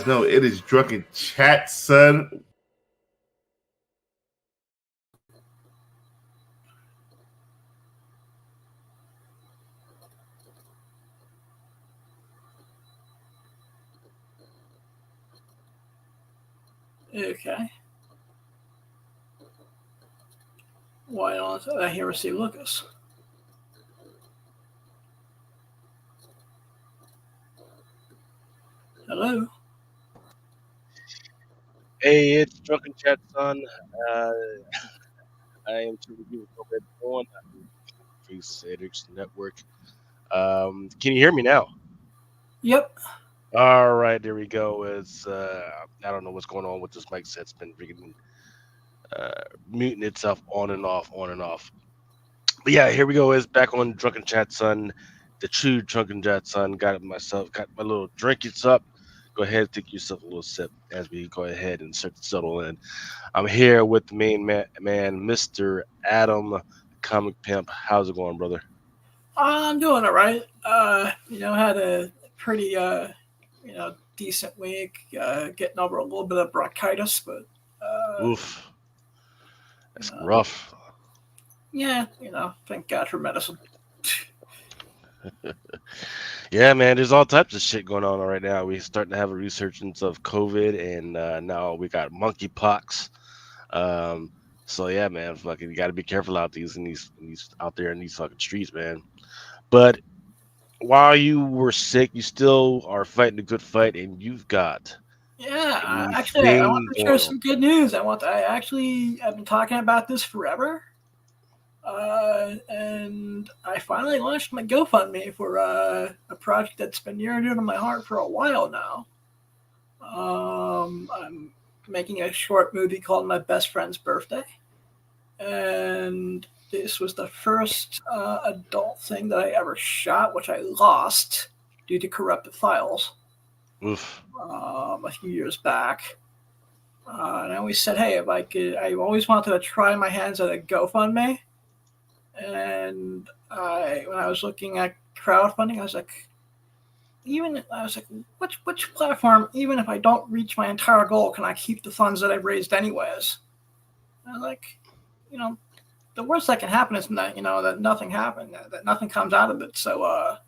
guys know it is Drunken Chat, son. Okay. Why don't I hear see Lucas? Hello. Hey, it's Drunken Chat, son. I am to review COVID on Crusaders Network. Can you hear me now? Yep. All right, there we go. It's I don't know what's going on with this mic set. It's been freaking muting itself on and off, on and off. But yeah, here we go. It's back on Drunken Chat, son. The true Drunken Chat, son. Got my little drink. It's up. Go ahead, and take yourself a little sip as we go ahead and start to settle in. I'm here with the main man, Mr. Adam, Comic Pimp. How's it going, brother? I'm doing all right. Had a pretty, decent week. Getting over a little bit of bronchitis, but Oof, that's rough. Yeah, thank God for medicine. Yeah, man, there's all types of shit going on right now. We're starting to have a resurgence of COVID, and now we got monkeypox. So yeah, man, fucking, you got to be careful out these out there in these fucking streets, man. But while you were sick, you still are fighting a good fight, and you've got Actually, I want to share going some good news. I've been talking about this forever. And I finally launched my GoFundMe for a project that's been near and dear to my heart for a while now. I'm making a short movie called My Best Friend's Birthday. And this was the first adult thing that I ever shot, which I lost due to corrupted files a few years back. And I always said, hey, if I could, I always wanted to try my hands at a GoFundMe. And when I was looking at crowdfunding, I was like, which platform, even if I don't reach my entire goal, can I keep the funds that I've raised anyways? And I was like, the worst that can happen is that that nothing happened, that nothing comes out of it. So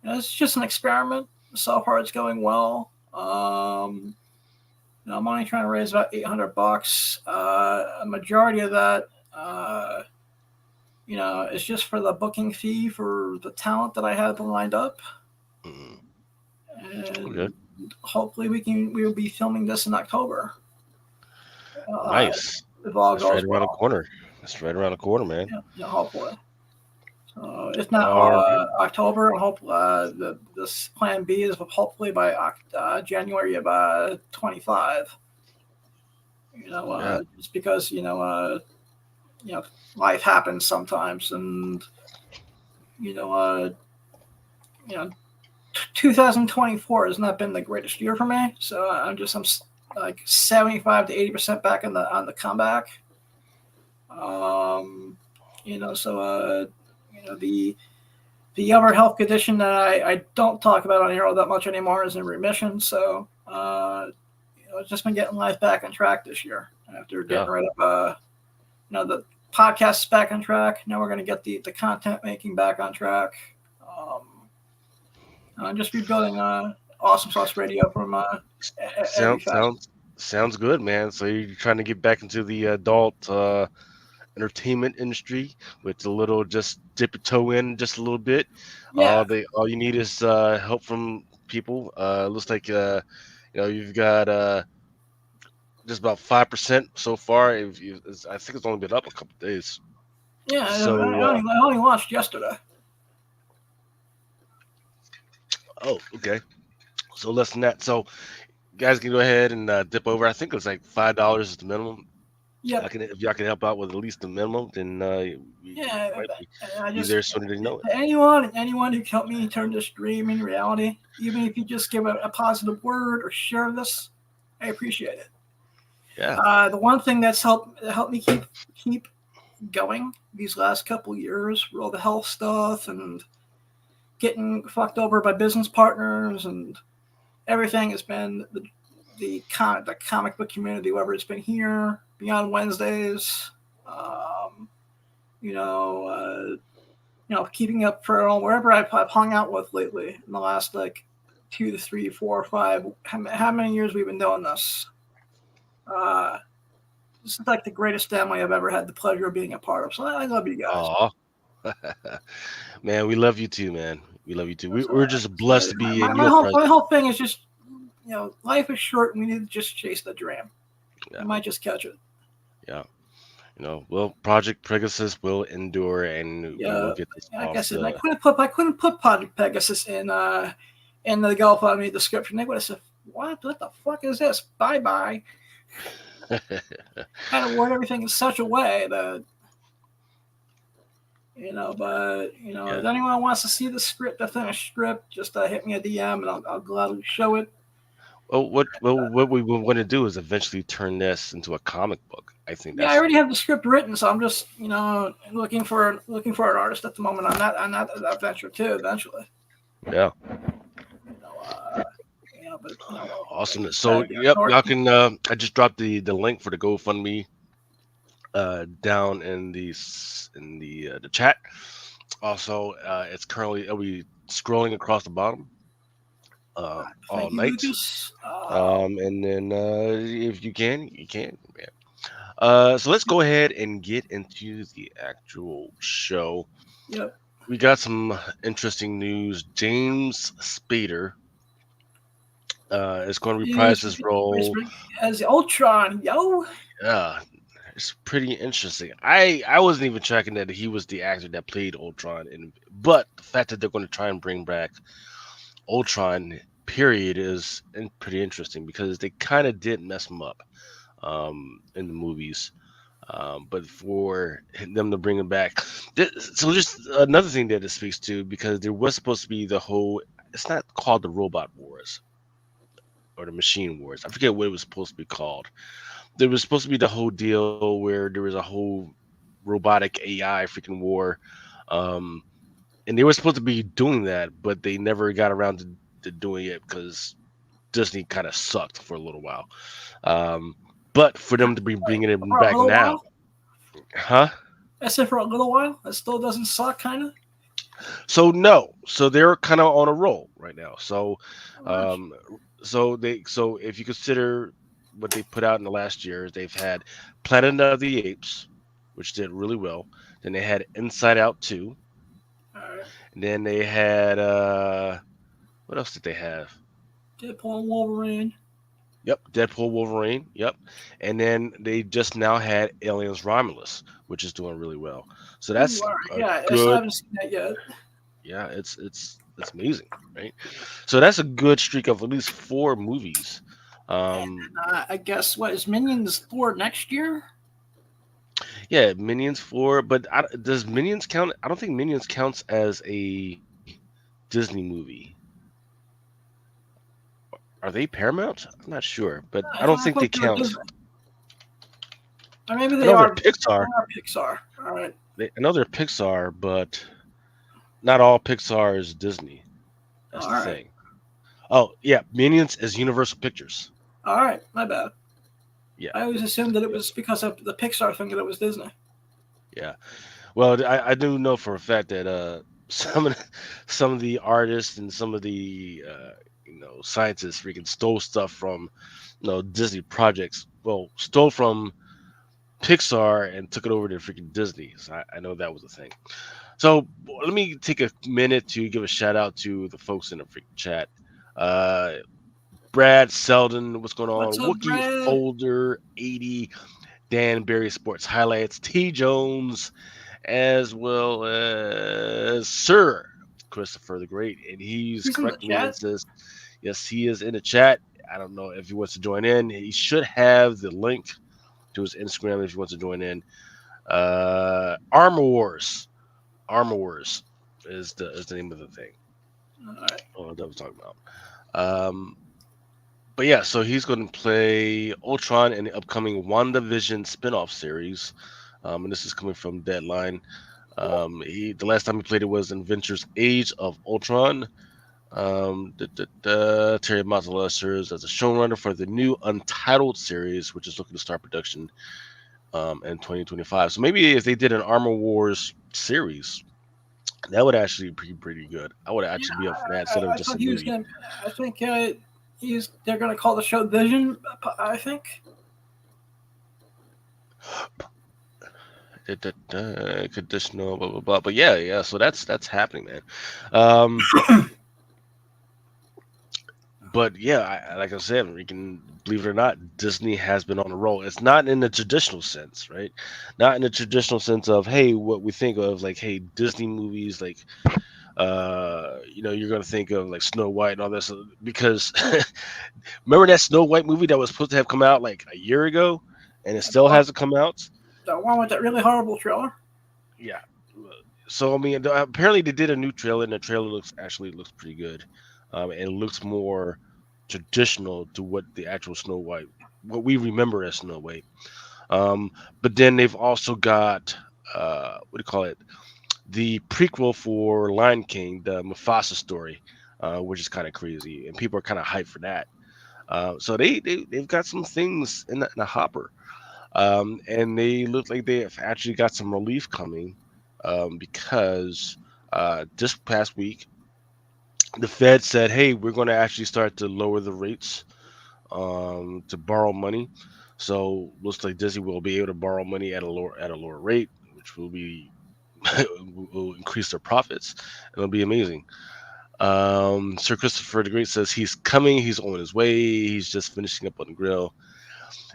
it's just an experiment. So far, it's going well. I'm only trying to raise about $800. A majority of that. It's just for the booking fee for the talent that I have lined up. And hopefully we'll be filming this in October. Nice. If all That's goes right around well. the corner. That's right around the corner, man. Yeah, hopefully. So if not October, I hope this plan B is hopefully by January of 25. Just because life happens sometimes, and 2024 has not been the greatest year for me. So I'm like 75 to 80% back on the comeback. The other health condition that I don't talk about on here all that much anymore is in remission. So it's just been getting life back on track this year after getting rid of the podcast is back on track. Now we're going to get the content making back on track. I'm just rebuilding Awesome Sauce Radio from sounds good, man. So you're trying to get back into the adult entertainment industry with a little, just dip your toe in just a little bit. Yeah. All you need is help from people. Looks like you've got just about 5% so far. I think it's only been up a couple of days. Yeah, so, I only launched yesterday. Oh, okay. So less than that. So you guys can go ahead and dip over. I think it's like $5 is the minimum. Yeah. If y'all can help out with at least the minimum, then I just there so they know it. Anyone who can help me turn this dream into reality, even if you just give a positive word or share this, I appreciate it. Yeah. The one thing that's helped me keep going these last couple of years for all the health stuff and getting fucked over by business partners and everything has been the comic book community, whether it's been here, Beyond Wednesdays, um, you know, keeping up for wherever I've hung out with lately in the last like 2 to 3, 4, 5. How many years we've been doing this? This is like the greatest family I've ever had the pleasure of being a part of. So I love you guys. Aw. Man, we love you too, man. We love you too. We're just blessed to be in your presence. My whole thing is just, life is short and we need to just chase the dream. Yeah. You might just catch it. Yeah. Well, Project Pegasus will endure, and we will get this like off. I said, I couldn't put Project Pegasus in the GoFundMe description. They would have said, "What the fuck is this? Bye bye." Kind of word everything in such a way that if anyone wants to see the finished script, just hit me a DM and I'll gladly show it. What we want to do is eventually turn this into a comic book. I think. I already have the script written, so I'm just looking for an artist at the moment on that venture too. Eventually. Yeah. Awesome. So y'all can. I just dropped the link for the GoFundMe down in the chat. Also, it's currently it'll be scrolling across the bottom. All night. And then if you can, man. So let's go ahead and get into the actual show. Yep. We got some interesting news. James Spader is going to reprise his role as Ultron. Yeah, it's pretty interesting. I wasn't even tracking that he was the actor that played Ultron, but the fact that they're going to try and bring back Ultron period is pretty interesting because they kind of did mess him up in the movies, but for them to bring him back, so just another thing that it speaks to, because there was supposed to be the whole, it's not called the Robot Wars or the Machine Wars, I forget what it was supposed to be called. There was supposed to be the whole deal where there was a whole robotic AI freaking war, and they were supposed to be doing that, but they never got around to doing it because Disney kind of sucked for a little while. But for them to be bringing it back now, I said for a little while, it still doesn't suck, kind of. So no, so they're kind of on a roll right now. So, so if you consider what they put out in the last year, they've had Planet of the Apes, which did really well. Then they had Inside Out 2. Right. And then they had what else did they have? Deadpool and Wolverine. Yep, Deadpool, Wolverine. Yep, and then they just now had Aliens Romulus, which is doing really well. So that's good. I haven't seen that yet. Yeah, it's amazing, right? So that's a good streak of at least 4 movies. I guess what is Minions 4 next year? Yeah, Minions 4, but does Minions count? I don't think Minions counts as a Disney movie. Are they Paramount? I'm not sure, but I don't think they count. Or maybe they are Pixar. Pixar. All right. I know they're Pixar, but not all Pixar is Disney. That's the thing. Oh, yeah. Minions is Universal Pictures. All right. My bad. Yeah. I always assumed that it was because of the Pixar thing that it was Disney. Yeah. Well, I do know for a fact that some of the artists and some of the scientists freaking stole stuff from Disney projects. Well, stole from Pixar and took it over to freaking Disney. So I know that was a thing. So let me take a minute to give a shout out to the folks in the freaking chat. Brad Selden, what's going on? What's up, Wookie Brad? Folder 80, Dan Berry Sports Highlights, T Jones, as well as Sir Christopher the Great, and he's correcting me and says, yes, he is in the chat. I don't know if he wants to join in. He should have the link to his Instagram if he wants to join in. Armor Wars is the name of the thing. All right. Oh, that was talking about. But yeah, so he's going to play Ultron in the upcoming WandaVision spinoff series, and this is coming from Deadline. The last time he played it was in Adventures Age of Ultron. Terry Mozzarella serves as a showrunner for the new Untitled series, which is looking to start production in 2025. So maybe if they did an Armor Wars series, that would actually be pretty good. I would Yeah, actually be up for that instead of I just a thought he was movie. gonna. I think they're gonna call the show Vision. I think. Conditional, blah blah blah. But yeah. So that's happening, man. Um, but yeah, like I said, we can believe it or not, Disney has been on a roll. It's not in the traditional sense, right? Not in the traditional sense of hey, what we think of like hey, Disney movies, like you're gonna think of like Snow White and all this because remember that Snow White movie that was supposed to have come out like a year ago, and it The still one, hasn't come out. the one with that really horrible trailer. Yeah. So I mean, apparently they did a new trailer, and the trailer looks pretty good, and it looks more traditional to what the actual Snow White, what we remember as Snow White. Um, but then they've also got what do you call it? The prequel for Lion King, the Mufasa story, which is kind of crazy, and people are kind of hyped for that. So they've got some things in the hopper. And they look like they have actually got some relief coming because this past week the Fed said, "Hey, we're going to actually start to lower the rates to borrow money." So looks like Disney will be able to borrow money at a lower rate, which will be will increase their profits. It'll be amazing. Sir Christopher the Great says he's coming. He's on his way. He's just finishing up on the grill.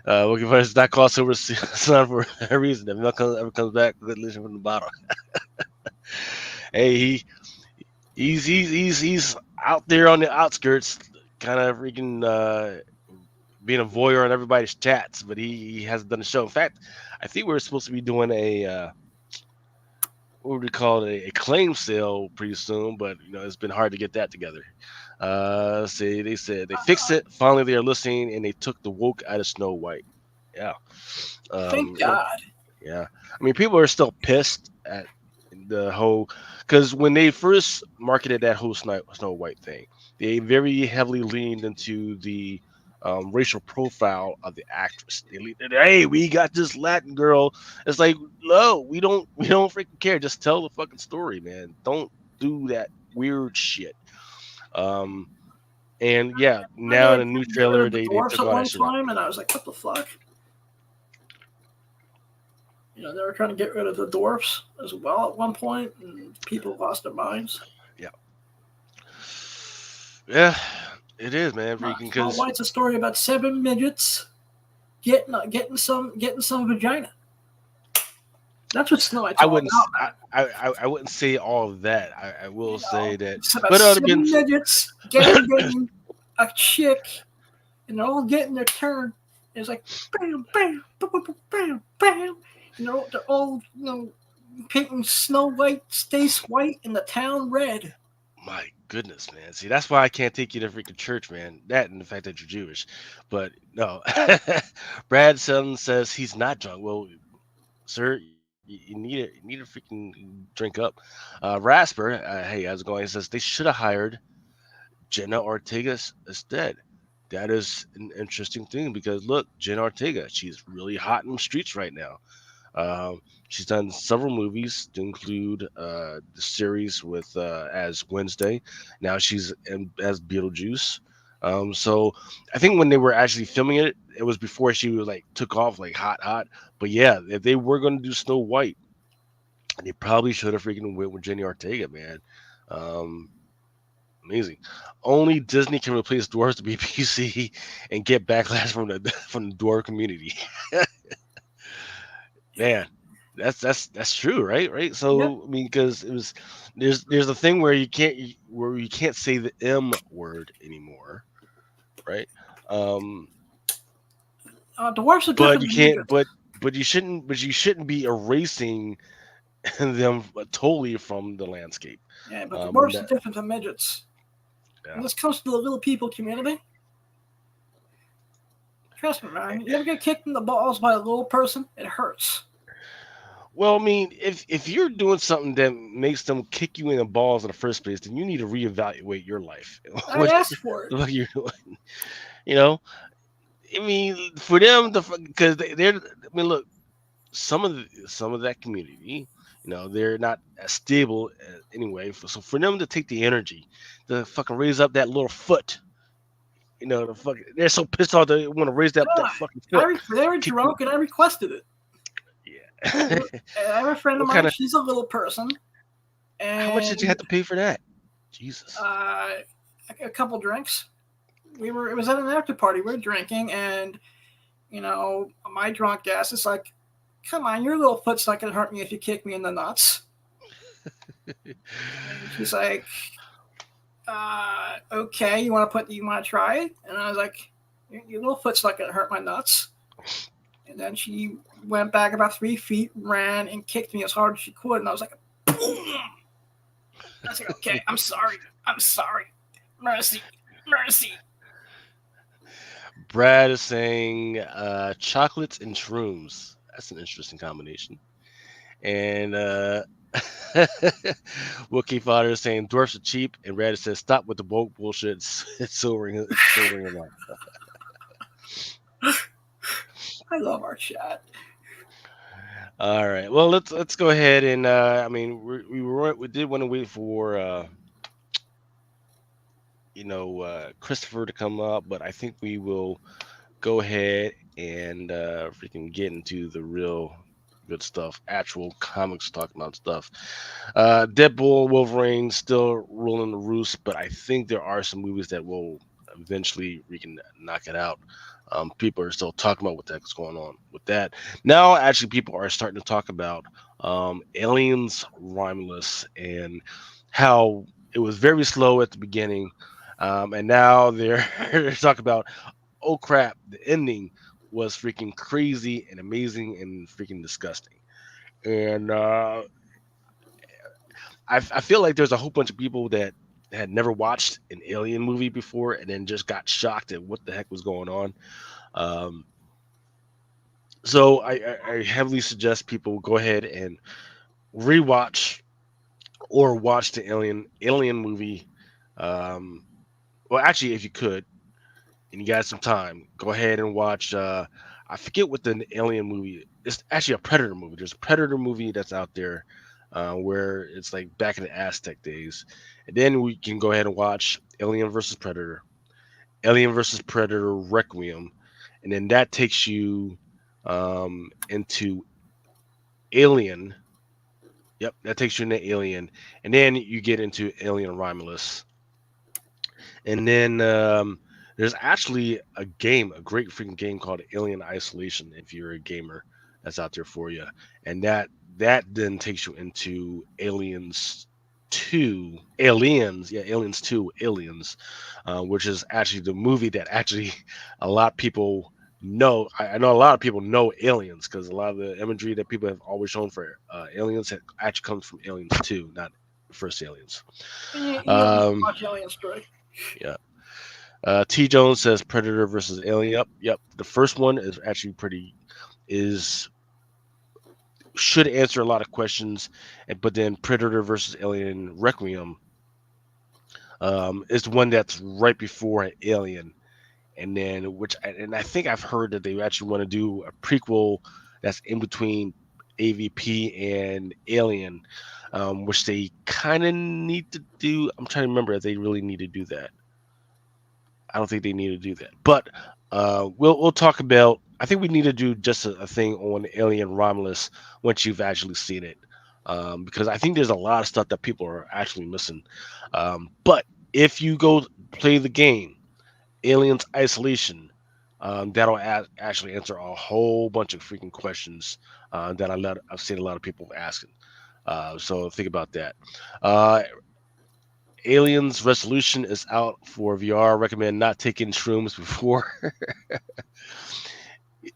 Looking for his not called Silver Sun for a reason. If milk ever comes back, good listen from the bottle. Hey, he's out there on the outskirts, kind of freaking being a voyeur on everybody's chats, but he hasn't done a show. In fact, I think we are supposed to be doing a what would we call it, a claim sale pretty soon, but it's been hard to get that together. See, they said they fixed it. Finally, they are listening, and they took the woke out of Snow White. Yeah. Thank Yeah. God. Yeah, I mean, people are still pissed at the whole because when they first marketed that whole Snow White thing, they very heavily leaned into the racial profile of the actress. Hey, we got this Latin girl. It's like, no, we don't freaking care. Just tell the fucking story, man. Don't do that weird shit. Um, and yeah, I know now they in a tried new to get rid trailer, of the they dwarfs took at all that one shit out. time, and I was like, what the fuck? They were trying to get rid of the dwarfs as well at one point, and people lost their minds. Yeah, yeah, it is, man. Freaking Snow because White's a story about 7 midgets getting some vagina. That's what Snow White's I all wouldn't. about, man. I wouldn't say all of that. I will say that, It's about but it would have been. 7 midgets gang a chick, and they're all getting their turn. And it's like bam, bam, bam, bam, bam, bam. And they're all painting Snow White, Stace White, and the town red. My goodness, man. See, that's why I can't take you to freaking church, man. That and the fact that you're Jewish. But no, Brad Sutton says he's not drunk. Well, sir, you need to freaking drink up. Rasper, hey, how's it going? He says they should have hired Jenna Ortega instead. That is an interesting thing because look, Jenna Ortega, she's really hot in the streets right now. She's done several movies to include the series with as Wednesday. Now she's as Beetlejuice. So I think when they were actually filming it, it was before she was like took off like hot. But yeah, if they were going to do Snow White, they probably should have freaking went with Jenny Ortega, man. Um, Amazing. Only Disney can replace dwarves to be PC and get backlash from the from the dwarf community. Man, that's true, right? Right. Yep. So I mean, because it was there's a thing where you can't say the M word anymore, right? Um, Dwarfs are but different you than can't, midgets. but you shouldn't be erasing them totally from the landscape. Yeah, but And dwarfs are that, different than midgets. yeah. When this comes to the little people community, trust me, man. You ever get kicked in the balls by a little person? It hurts. Well, I mean, if you're doing something that makes them kick you in the balls in the first place, then you need to reevaluate your life. I What asked for it. what you're doing, you know? I mean, for them, because they're. I mean, look, some of that community, they're not as stable anyway. So for them to take the energy to fucking raise up that little foot, they're so pissed off they want to raise that God, fucking foot. they were Kick you. drunk and I requested it. Yeah. I have a friend of What mine. kind of? She's a little person, How much did you and have to pay for that? Jesus. a couple drinks. It was at an after party. We were drinking, and my drunk ass is like, "Come on, your little foot's not gonna hurt me if you kick me in the nuts." And she's like, "Okay, you want to try it?" And I was like, "Your little foot's not gonna hurt my nuts." And then she went back about 3 feet, ran, and kicked me as hard as she could. And I was like, boom! I was like, okay, I'm sorry. I'm sorry. Mercy. Mercy. Brad is saying chocolates and shrooms. That's an interesting combination. And Wookie Fodder is saying dwarfs are cheap, and Brad says stop with the woke bullshit. It's sobering him up. I love our chat. All right. Well, let's go ahead and I mean we did want to wait for Christopher to come up, but I think we will go ahead and freaking get into the real good stuff, actual comics talking about stuff. Deadpool, Wolverine still ruling the roost, but I think there are some movies that will eventually we can knock it out. People are still talking about what the heck is going on with that. Now, actually, people are starting to talk about Aliens Romulus and how it was very slow at the beginning. And now they're talking about, oh crap, the ending was freaking crazy and amazing and freaking disgusting. And I feel like there's a whole bunch of people that had never watched an alien movie before and then just got shocked at what the heck was going on. Um, so I heavily suggest people go ahead and rewatch or watch the alien movie. Well, actually, if you could, and you got some time, go ahead and watch. I forget what the alien movie. It's actually a Predator movie. There's a Predator movie that's out there where it's like back in the Aztec days, and then we can go ahead and watch Alien versus Predator, Alien versus Predator Requiem, and then that takes you into Alien. Yep, that takes you into Alien, and then you get into Alien Romulus, and then there's actually a great freaking game called Alien Isolation. If you're a gamer, that's out there for you, and that then takes you into Aliens 2, Aliens, which is actually the movie that actually a lot of people know. I know a lot of people know Aliens because a lot of the imagery that people have always shown for Aliens actually comes from Aliens 2, not the first Aliens. You don't watch Aliens 3. Yeah. T Jones says Predator versus Alien. Yep. The first one is actually should answer a lot of questions, but then Predator versus Alien Requiem is the one that's right before Alien, and then I think I've heard that they actually want to do a prequel that's in between AVP and Alien, which they kind of need to do. I'm trying to remember if they really need to do that. I don't think they need to do that, but we'll talk about. I think we need to do just a thing on Alien Romulus once you've actually seen it, because I think there's a lot of stuff that people are actually missing. But if you go play the game, Aliens Isolation, that'll actually answer a whole bunch of freaking questions that I've seen a lot of people asking. So think about that. Aliens Resolution is out for VR. Recommend not taking shrooms before.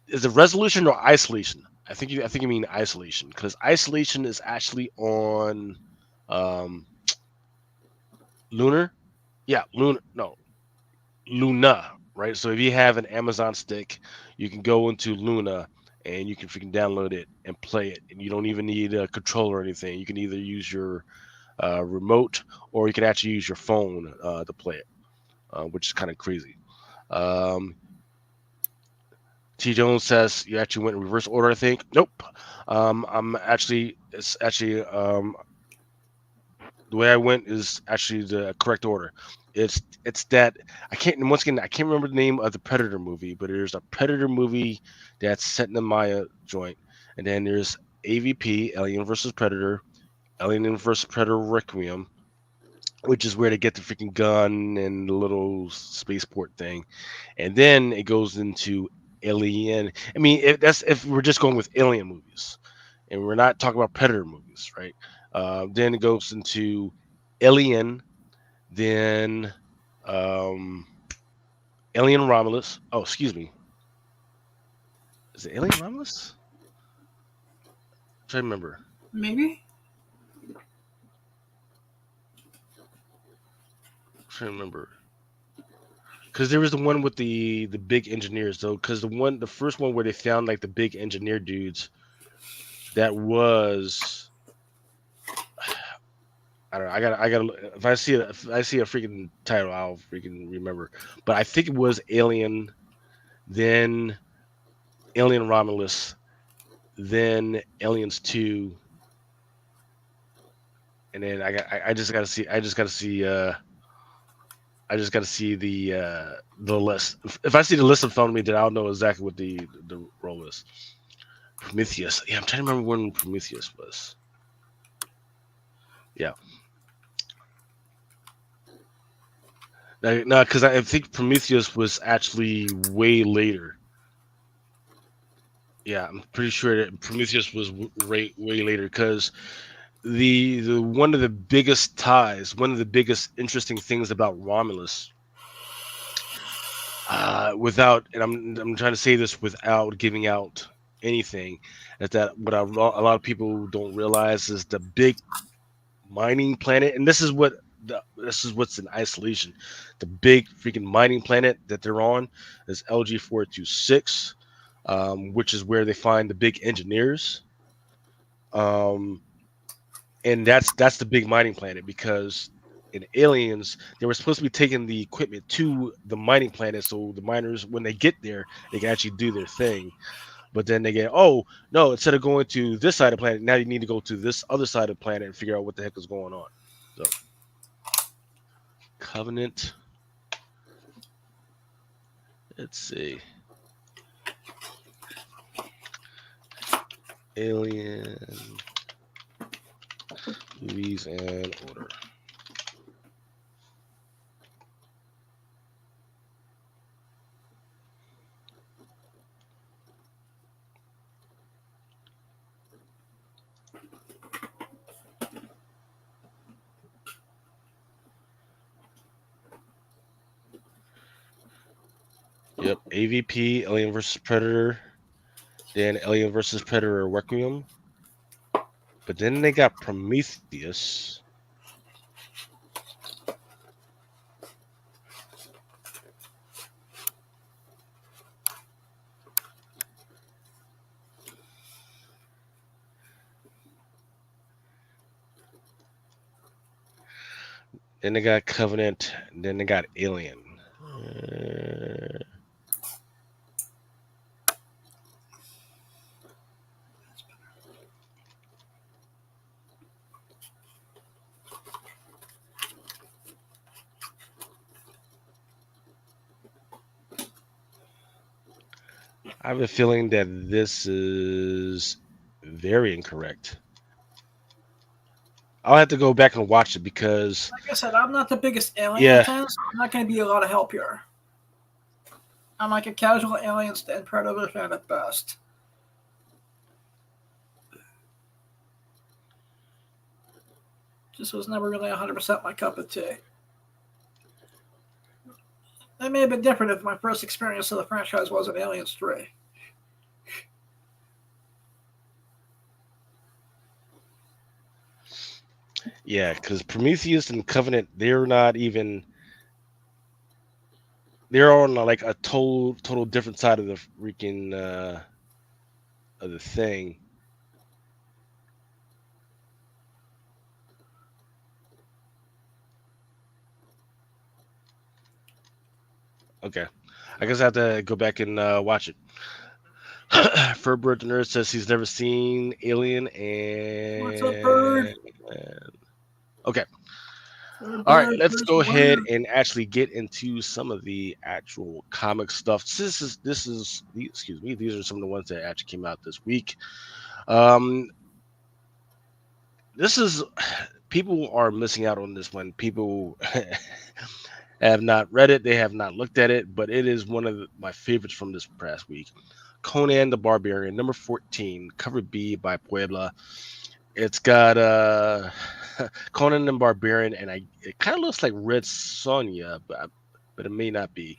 Is it Resolution or Isolation? I think you mean Isolation because Isolation is actually on um, Lunar. Yeah, Lunar. No, Luna. Right. So if you have an Amazon stick, you can go into Luna and you can freaking download it and play it, and you don't even need a controller or anything. You can either use your remote, or you can actually use your phone to play it, which is kind of crazy. Um, T Jones says you actually went in reverse order. I think. Nope. It's actually the way I went is actually the correct order. It's that I can't once again I can't remember the name of the Predator movie, but there's a Predator movie that's set in the Maya joint, and then there's AVP, Alien versus Predator, Alien versus Predator Requiem, which is where they get the freaking gun and the little spaceport thing, and then it goes into Alien. I mean, if we're just going with Alien movies, and we're not talking about Predator movies, right? Then it goes into Alien, then um, Alien Romulus. Oh, excuse me, is it Alien Romulus? I'm trying to remember. Maybe. I'm trying to remember. Because there was the one with the big engineers though. Because the first one where they found like the big engineer dudes, that was I don't know. I gotta. If I see a freaking title, I'll freaking remember. But I think it was Alien, then Alien Romulus, then Aliens 2, and then I just gotta see. I just gotta see the list. If I see the list in front of me, then I'll know exactly what the role is. Prometheus. Yeah, I'm trying to remember when Prometheus was. Yeah. No, because I think Prometheus was actually way later. Yeah, I'm pretty sure that Prometheus was way later because the one of the biggest ties, one of the biggest interesting things about Romulus, without, and I'm trying to say this without giving out anything, is that what a lot of people don't realize is the big mining planet, and this is what's in isolation. The big freaking mining planet that they're on is LG-426, which is where they find the big engineers. Um, and that's the big mining planet because in Aliens they were supposed to be taking the equipment to the mining planet, so the miners when they get there they can actually do their thing. But then they get, oh no, instead of going to this side of the planet, now you need to go to this other side of the planet and figure out what the heck is going on. So Covenant. Let's see. Alien movies and order. Yep, AVP, Alien versus Predator, then Alien versus Predator Requiem. But then they got Prometheus. Then they got Covenant. And then they got Alien. I have a feeling that this is very incorrect. I'll have to go back and watch it because, Like I said, I'm not the biggest Alien yeah, fan, so I'm not going to be a lot of help here. I'm like a casual Aliens and Predator fan at best. Just was never really 100% my cup of tea. It may have been different if my first experience of the franchise was in Aliens 3. yeah, because Prometheus and Covenant, they're not even. They're on like a total different side of the freaking of the thing. Okay, I guess I have to go back and watch it. Furbird the nerd says he's never seen Alien, What's up, bird? and okay. Bird, All right, bird, let's where's go the ahead word? and actually get into some of the actual comic stuff. Excuse me, these are some of the ones that actually came out this week. Um, this is people are missing out on this one. People have not read it, they have not looked at it, but it is one of my favorites from this past week. Conan the Barbarian, number 14, cover B by Puebla. It's got Conan the Barbarian, and it kind of looks like Red Sonja, but it may not be.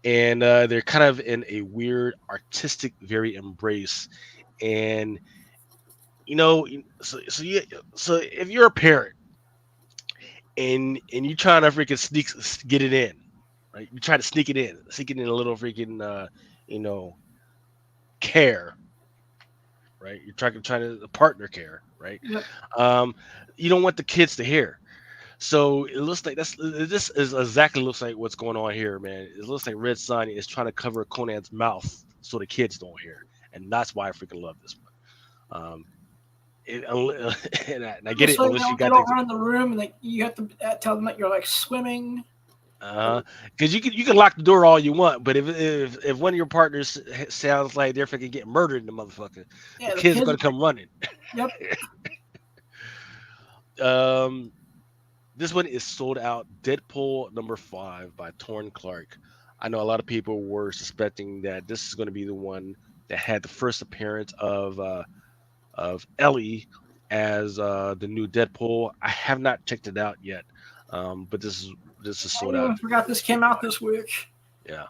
And they're kind of in a weird artistic, very embrace. And so if you're a parent and you trying to freaking get it in, right? You try to sneak it in a little freaking you know care, right? You're trying to partner care, right? Yep. Um, you don't want the kids to hear. So it looks like this is exactly looks like what's going on here, man. It looks like Red Sun is trying to cover Conan's mouth so the kids don't hear, and that's why I freaking love this one. And I get it. So Unless you they got don't things, run in the room, and you have to tell them that you're like swimming. because you can lock the door all you want, but if one of your partners sounds like they're freaking getting murdered in the motherfucker, the Yeah, the kids are kids. gonna come running. Yep. Um, this one is sold out. Deadpool number 5 by Torn Clark. I know a lot of people were suspecting that this is going to be the one that had the first appearance of Ellie as the new Deadpool. I have not checked it out yet, but this is I sold out. even forgot this came out this week. Yeah.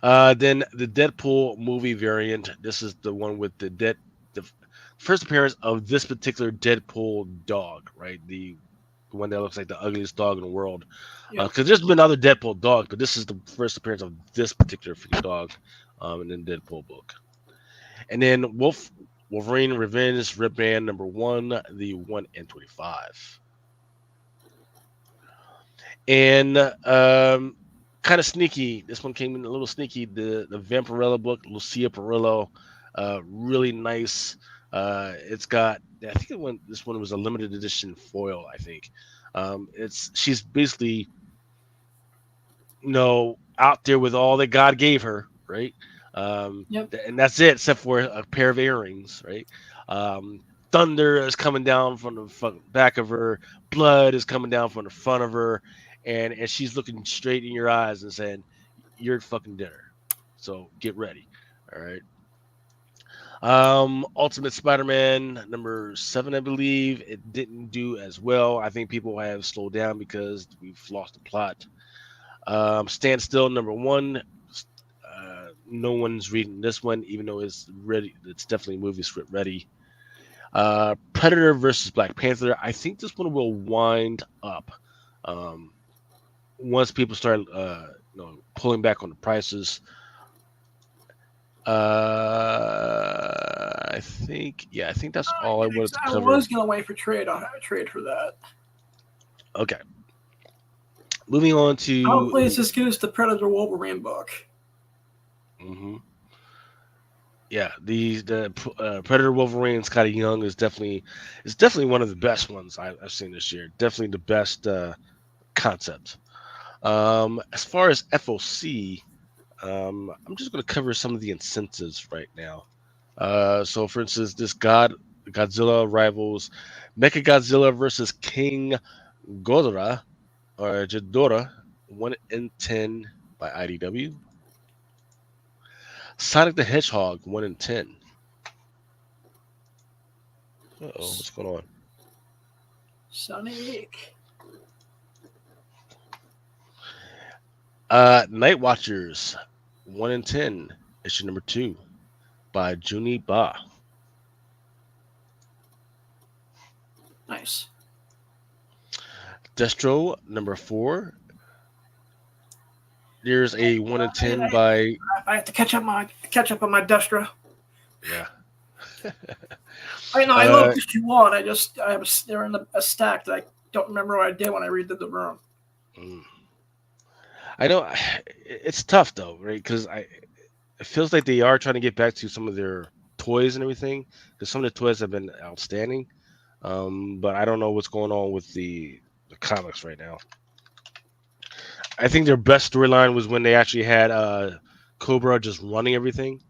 Then the Deadpool movie variant. This is the one with the first appearance of this particular Deadpool dog, right? The one that looks like the ugliest dog in the world. Yep. Because there's been other Deadpool dogs, but this is the first appearance of this particular freaking dog in the Deadpool book. And then Wolverine Revenge Rip Band number 1, the 1 and 25. And kind of sneaky. This one came in a little sneaky. The Vampirella book, Lucia Perillo, really nice. It's got, I think this one was a limited edition foil. I think she's basically out there with all that God gave her, right? Yep. And that's it, except for a pair of earrings, right? Thunder is coming down from the back of her. Blood is coming down from the front of her, and she's looking straight in your eyes and saying, "You're fucking dinner, so get ready." All right. Ultimate Spider-Man number 7, I believe. It didn't do as well. I think people have slowed down because we've lost the plot. Stand Still number 1. No one's reading this one, even though it's ready. It's definitely movie script ready. Predator versus Black Panther. I think this one will wind up once people start, pulling back on the prices. I think that's all I wanted to cover. I was gonna wait for trade. I'll have a trade for that. Okay. Moving on to. Hopefully, it's as good as the Predator Wolverine book. Mm-hmm. Yeah, the Predator Wolverine Scotty Young is definitely one of the best ones I've seen this year. Definitely the best concept. As far as FOC, I'm just going to cover some of the incentives right now. So, for instance, this Godzilla rivals Mechagodzilla versus King Ghidorah or Ghidorah 1 in 10 by IDW. Sonic the Hedgehog 1 in 10. What's going on? Sonic. Night Watchers 1 in 10, issue number 2 by Juni Ba. Nice. Destro number 4. There's a 1 in 10 by. I have to catch up on my Destro. Yeah. I know I love issue 1. I was there in a stack that I don't remember what I did when I redid the room. I know it's tough though, right? Because it feels like they are trying to get back to some of their toys and everything. Because some of the toys have been outstanding, but I don't know what's going on with the comics right now. I think their best storyline was when they actually had Cobra just running everything.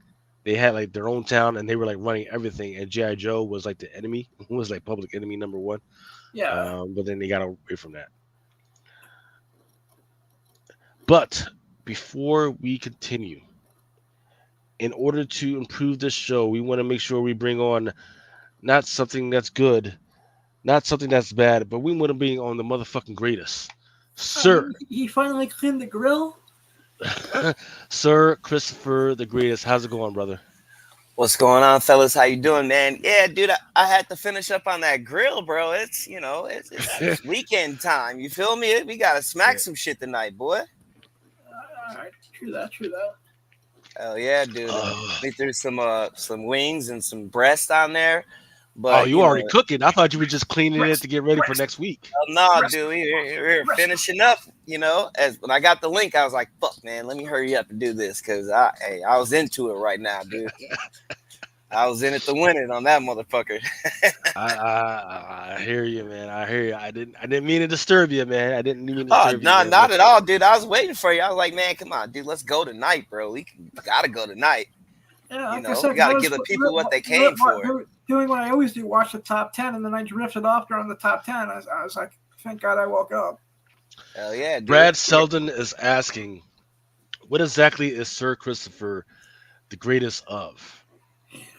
They had like their own town and they were like running everything, and GI Joe was like the enemy, was like public enemy number one. Yeah. But then they got away from that. But before we continue, in order to improve this show, we want to make sure we bring on not something that's good, not something that's bad, but we want to bring on the motherfucking greatest, Sir. He finally cleaned the grill. Sir Christopher the Greatest. How's it going, brother? What's going on, fellas? How you doing, man? Yeah, dude, I had to finish up on that grill, bro. It's it's weekend time. You feel me? We gotta smack some shit tonight, boy. All right, true that. Hell yeah, dude. We threw some wings and some breast on there. But oh, you already cooking? I thought you were just cleaning it to get ready for next week. No, dude, we're finishing up. As when I got the link, I was like, "Fuck, man, let me hurry up and do this," because I was into it right now, dude. I was in it to win it on that motherfucker. I hear you, man. I hear you. I didn't mean to disturb you, man. I didn't mean to disturb you. No, not at all, dude. I was waiting for you. I was like, man, come on, dude, let's go tonight, bro. We gotta go tonight. Yeah, we gotta give the people what they came for. Doing what I always do, watch the top 10, and then I drifted off during the top 10. I was like, thank God I woke up. Hell yeah, dude. Brad Selden is asking, what exactly is Sir Christopher the greatest of?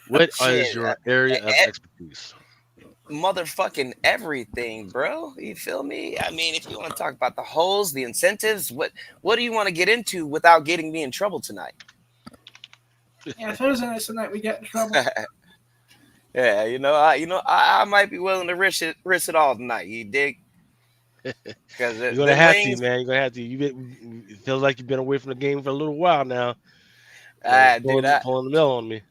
What is your area of expertise? Motherfucking everything, bro. You feel me? I mean, if you want to talk about the holes, the incentives, what do you want to get into without getting me in trouble tonight? Yeah, Thursday night's the night we get in trouble. Yeah, I might be willing to risk it all tonight. You dig? Because you're gonna have to, man. You're gonna have to. It feels like you've been away from the game for a little while now. Pulling the mill on me.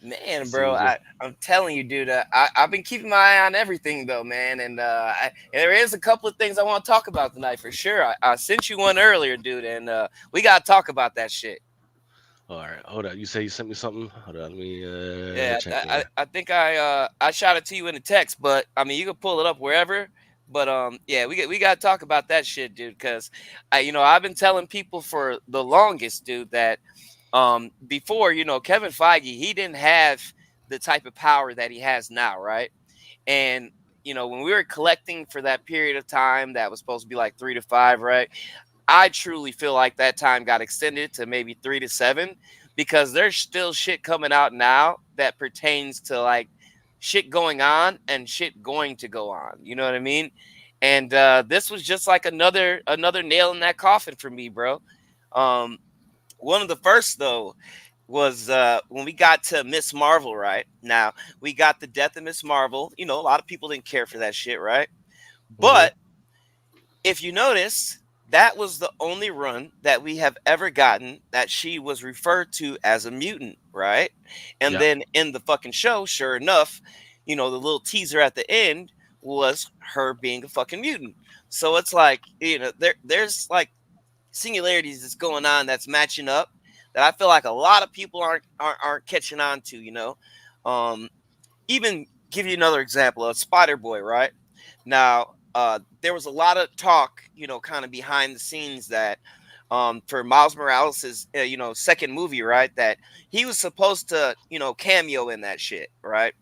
Man, bro, I'm telling you, dude. I've been keeping my eye on everything, though, man. And there is a couple of things I want to talk about tonight for sure. I sent you one earlier, dude, and we gotta talk about that shit. All right, hold on. You say you sent me something? Hold on, let me. I think I shot it to you in a text, but I mean, you can pull it up wherever. But yeah, we got to talk about that shit, dude, because I've been telling people for the longest, dude, that before, Kevin Feige, he didn't have the type of power that he has now, right? And when we were collecting for that period of time that was supposed to be like 3 to 5, right? I truly feel like that time got extended to maybe 3 to 7 because there's still shit coming out now that pertains to like shit going on and shit going to go on. You know what I mean? And this was just like another nail in that coffin for me, bro. One of the first though was when we got to Miss Marvel, right? Now we got the death of Miss Marvel. A lot of people didn't care for that shit, right? But if you notice, that was the only run that we have ever gotten that she was referred to as a mutant, right? And then in the fucking show, sure enough, the little teaser at the end was her being a fucking mutant. So it's like, there's like singularities that's going on that's matching up that I feel like a lot of people aren't catching on to, even give you another example of Spider-Boy, right? Now, there was a lot of talk, kind of behind the scenes that for Miles Morales' second movie, right, that he was supposed to, cameo in that shit, right?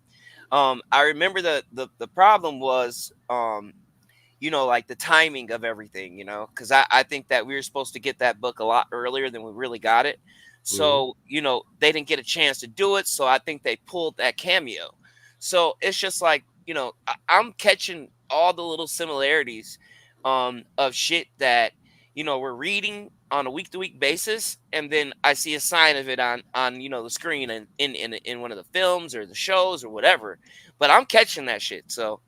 I remember the problem was, like the timing of everything, because I think that we were supposed to get that book a lot earlier than we really got it. So, they didn't get a chance to do it. So I think they pulled that cameo. So it's just like, I'm catching all the little similarities of shit that, we're reading on a week-to-week basis. And then I see a sign of it on the screen and in one of the films or the shows or whatever. But I'm catching that shit. So.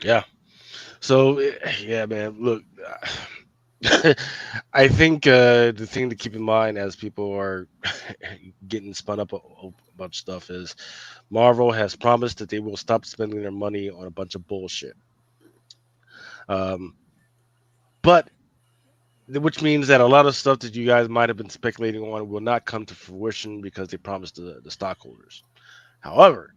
Yeah. So, yeah, man, look, I think the thing to keep in mind as people are getting spun up a bunch of stuff is Marvel has promised that they will stop spending their money on a bunch of bullshit. Um, but which means that a lot of stuff that you guys might have been speculating on will not come to fruition because they promised the stockholders. However,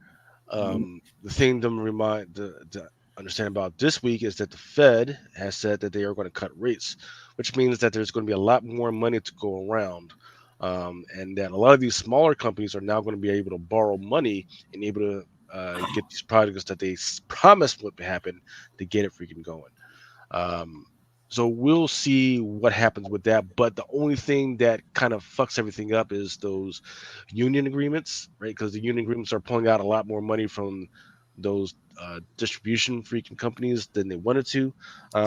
the thing to understand about this week is that the Fed has said that they are going to cut rates, which means that there's going to be a lot more money to go around, and that a lot of these smaller companies are now going to be able to borrow money and able to get these projects that they promised would happen to get it freaking going. Um, so we'll see what happens with that. But the only thing that kind of fucks everything up is those union agreements, right? Because the union agreements are pulling out a lot more money from those distribution freaking companies than they wanted to.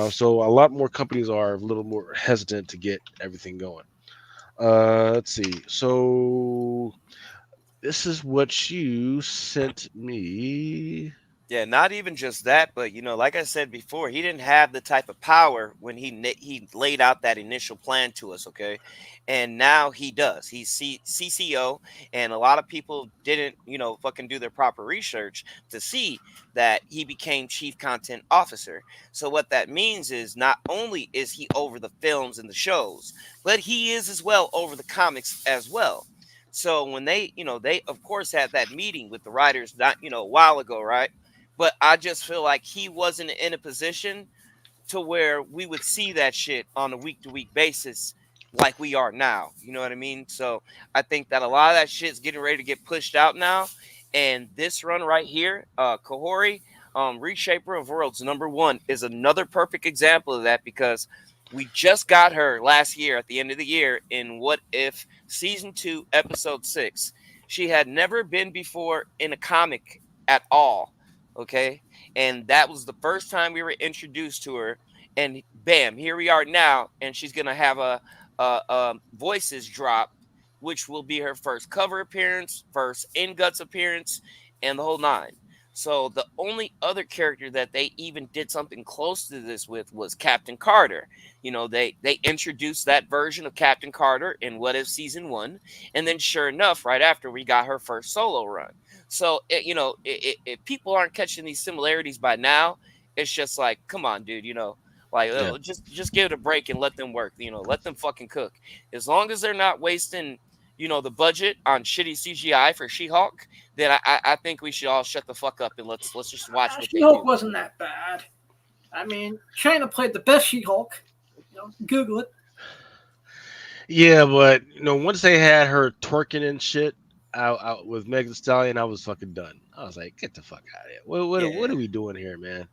So a lot more companies are a little more hesitant to get everything going. Let's see. So this is what you sent me. Yeah, not even just that, but like I said before, he didn't have the type of power when he laid out that initial plan to us, okay? And now he does. He's CCO, and a lot of people didn't, fucking do their proper research to see that he became chief content officer. So what that means is not only is he over the films and the shows, but he is as well over the comics as well. So when they of course had that meeting with the writers not, a while ago, right? But I just feel like he wasn't in a position to where we would see that shit on a week to week basis like we are now. You know what I mean? So I think that a lot of that shit's getting ready to get pushed out now. And this run right here, Kahori, Reshaper of Worlds #1 is another perfect example of that because we just got her last year at the end of the year in What If Season 2, Episode 6. She had never been before in a comic at all. Okay. And that was the first time we were introduced to her. And bam, here we are now. And she's going to have a voices drop, which will be her first cover appearance, first in guts appearance, and the whole nine. So the only other character that they even did something close to this with was Captain Carter. They introduced that version of Captain Carter in What If Season 1, and then sure enough, right after we got her first solo run. So if people aren't catching these similarities by now, it's just like, come on, dude. Like Yeah. just give it a break and let them work. Let them fucking cook. As long as they're not wasting the budget on shitty CGI for She-Hulk, then I think we should all shut the fuck up and let's just watch what they She-Hulk do. wasn't that bad. I mean, China played the best She-Hulk. Google it. Yeah, but once they had her twerking and shit out with Megan Thee Stallion, I was fucking done. I was like, get the fuck out of here. What Yeah. are we doing here, man?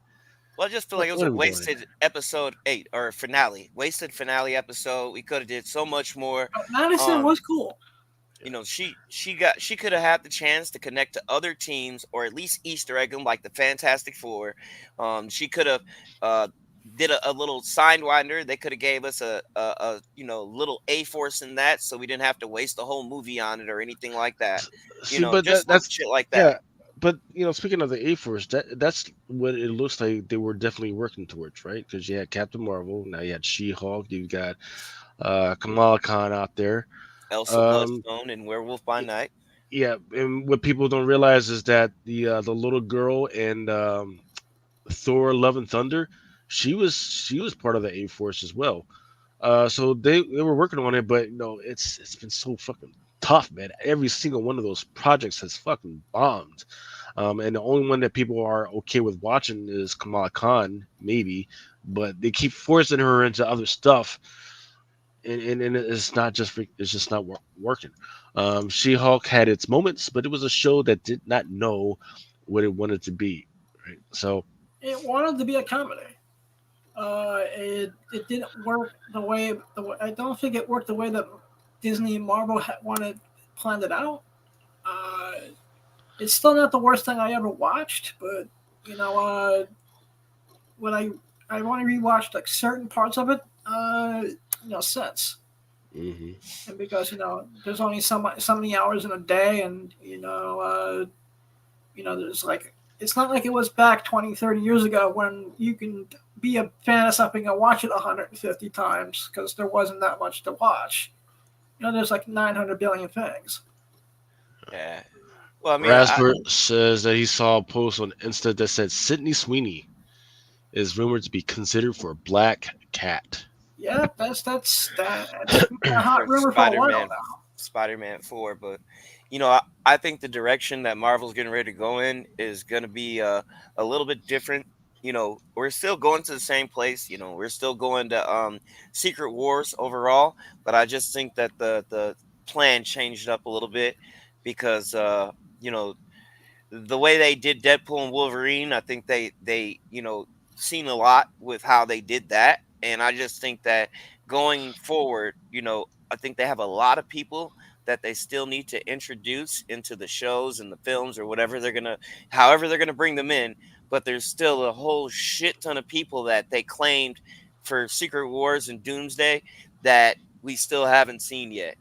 Well, I just feel like it was What a are we doing here? wasted episode 8 or finale. Wasted finale episode. We could have did so much more. Madison was cool. She could have had the chance to connect to other teams or at least Easter egg them like the Fantastic Four. She could have did a little sidewinder. They could have gave us a little A Force in that, so we didn't have to waste the whole movie on it or anything like that. See, but Just little that's shit like that. yeah. But speaking of the A Force, that's what it looks like they were definitely working towards, right? Because you had Captain Marvel, now you had She-Hulk, you got Kamala Khan out there. Elsa Um, Bloodstone and Werewolf by Night. yeah, and what people don't realize is that the little girl and Thor: Love and Thunder, she was part of the A Force as well. So they were working on it, but it's been so fucking tough, man. Every single one of those projects has fucking bombed. And the only one that people are okay with watching is Kamala Khan, maybe, but they keep forcing her into other stuff, and it's not just it's just not working. She-Hulk had its moments, but it was a show that did not know what it wanted to be. Right? So It wanted to be a comedy. It didn't work the way I don't think it worked the way that Disney and Marvel planned it out. It's still not the worst thing I ever watched, but when I want to rewatch like certain parts of it, since. mm-hmm. And because there's only so many hours in a day, and there's like it's not like it was back 20, 30 years ago when you can be a fan of something and watch it 150 times because there wasn't that much to watch. There's like 900 billion things. Yeah. Well, I mean, Rasbert says that he saw a post on Insta that said Sydney Sweeney is rumored to be considered for Black Cat. Yeah, that's been a hot for rumor for a while now. Spider-Man 4, but I think the direction that Marvel's getting ready to go in is going to be a little bit different. We're still going to the same place. We're still going to Secret Wars overall, but I just think that the plan changed up a little bit because the way they did Deadpool and Wolverine, I think they seen a lot with how they did that, and I just think that going forward, I think they have a lot of people that they still need to introduce into the shows and the films or however they're gonna bring them in. But there's still a whole shit ton of people that they claimed for Secret Wars and Doomsday that we still haven't seen yet.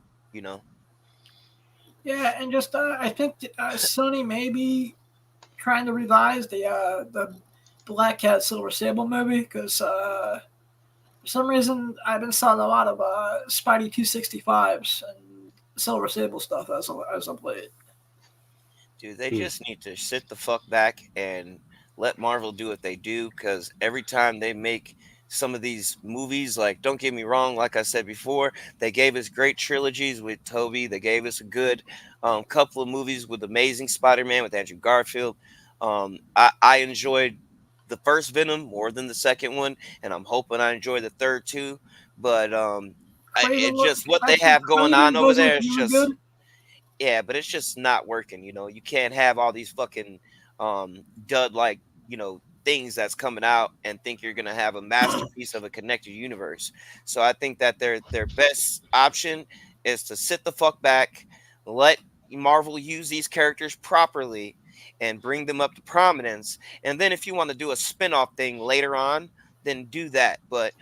Yeah, and just I think Sony may be trying to revise the Black Cat Silver Sable movie because for some reason I've been selling a lot of Spidey 265s and Silver Sable stuff as of late. Dude, they just need to sit the fuck back and let Marvel do what they do, because every time they make some of these movies, like, don't get me wrong, like I said before, they gave us great trilogies with Toby. They gave us a good couple of movies with Amazing Spider-Man with Andrew Garfield. I enjoyed the first Venom more than the second one, and I'm hoping I enjoy the third too. But what they have going on over there is just good. Yeah, but it's just not working. You can't have all these fucking dud like things that's coming out and think you're gonna have a masterpiece of a connected universe. So I think that their best option is to sit the fuck back, let Marvel use these characters properly, and bring them up to prominence. And then if you want to do a spin-off thing later on, then do that. But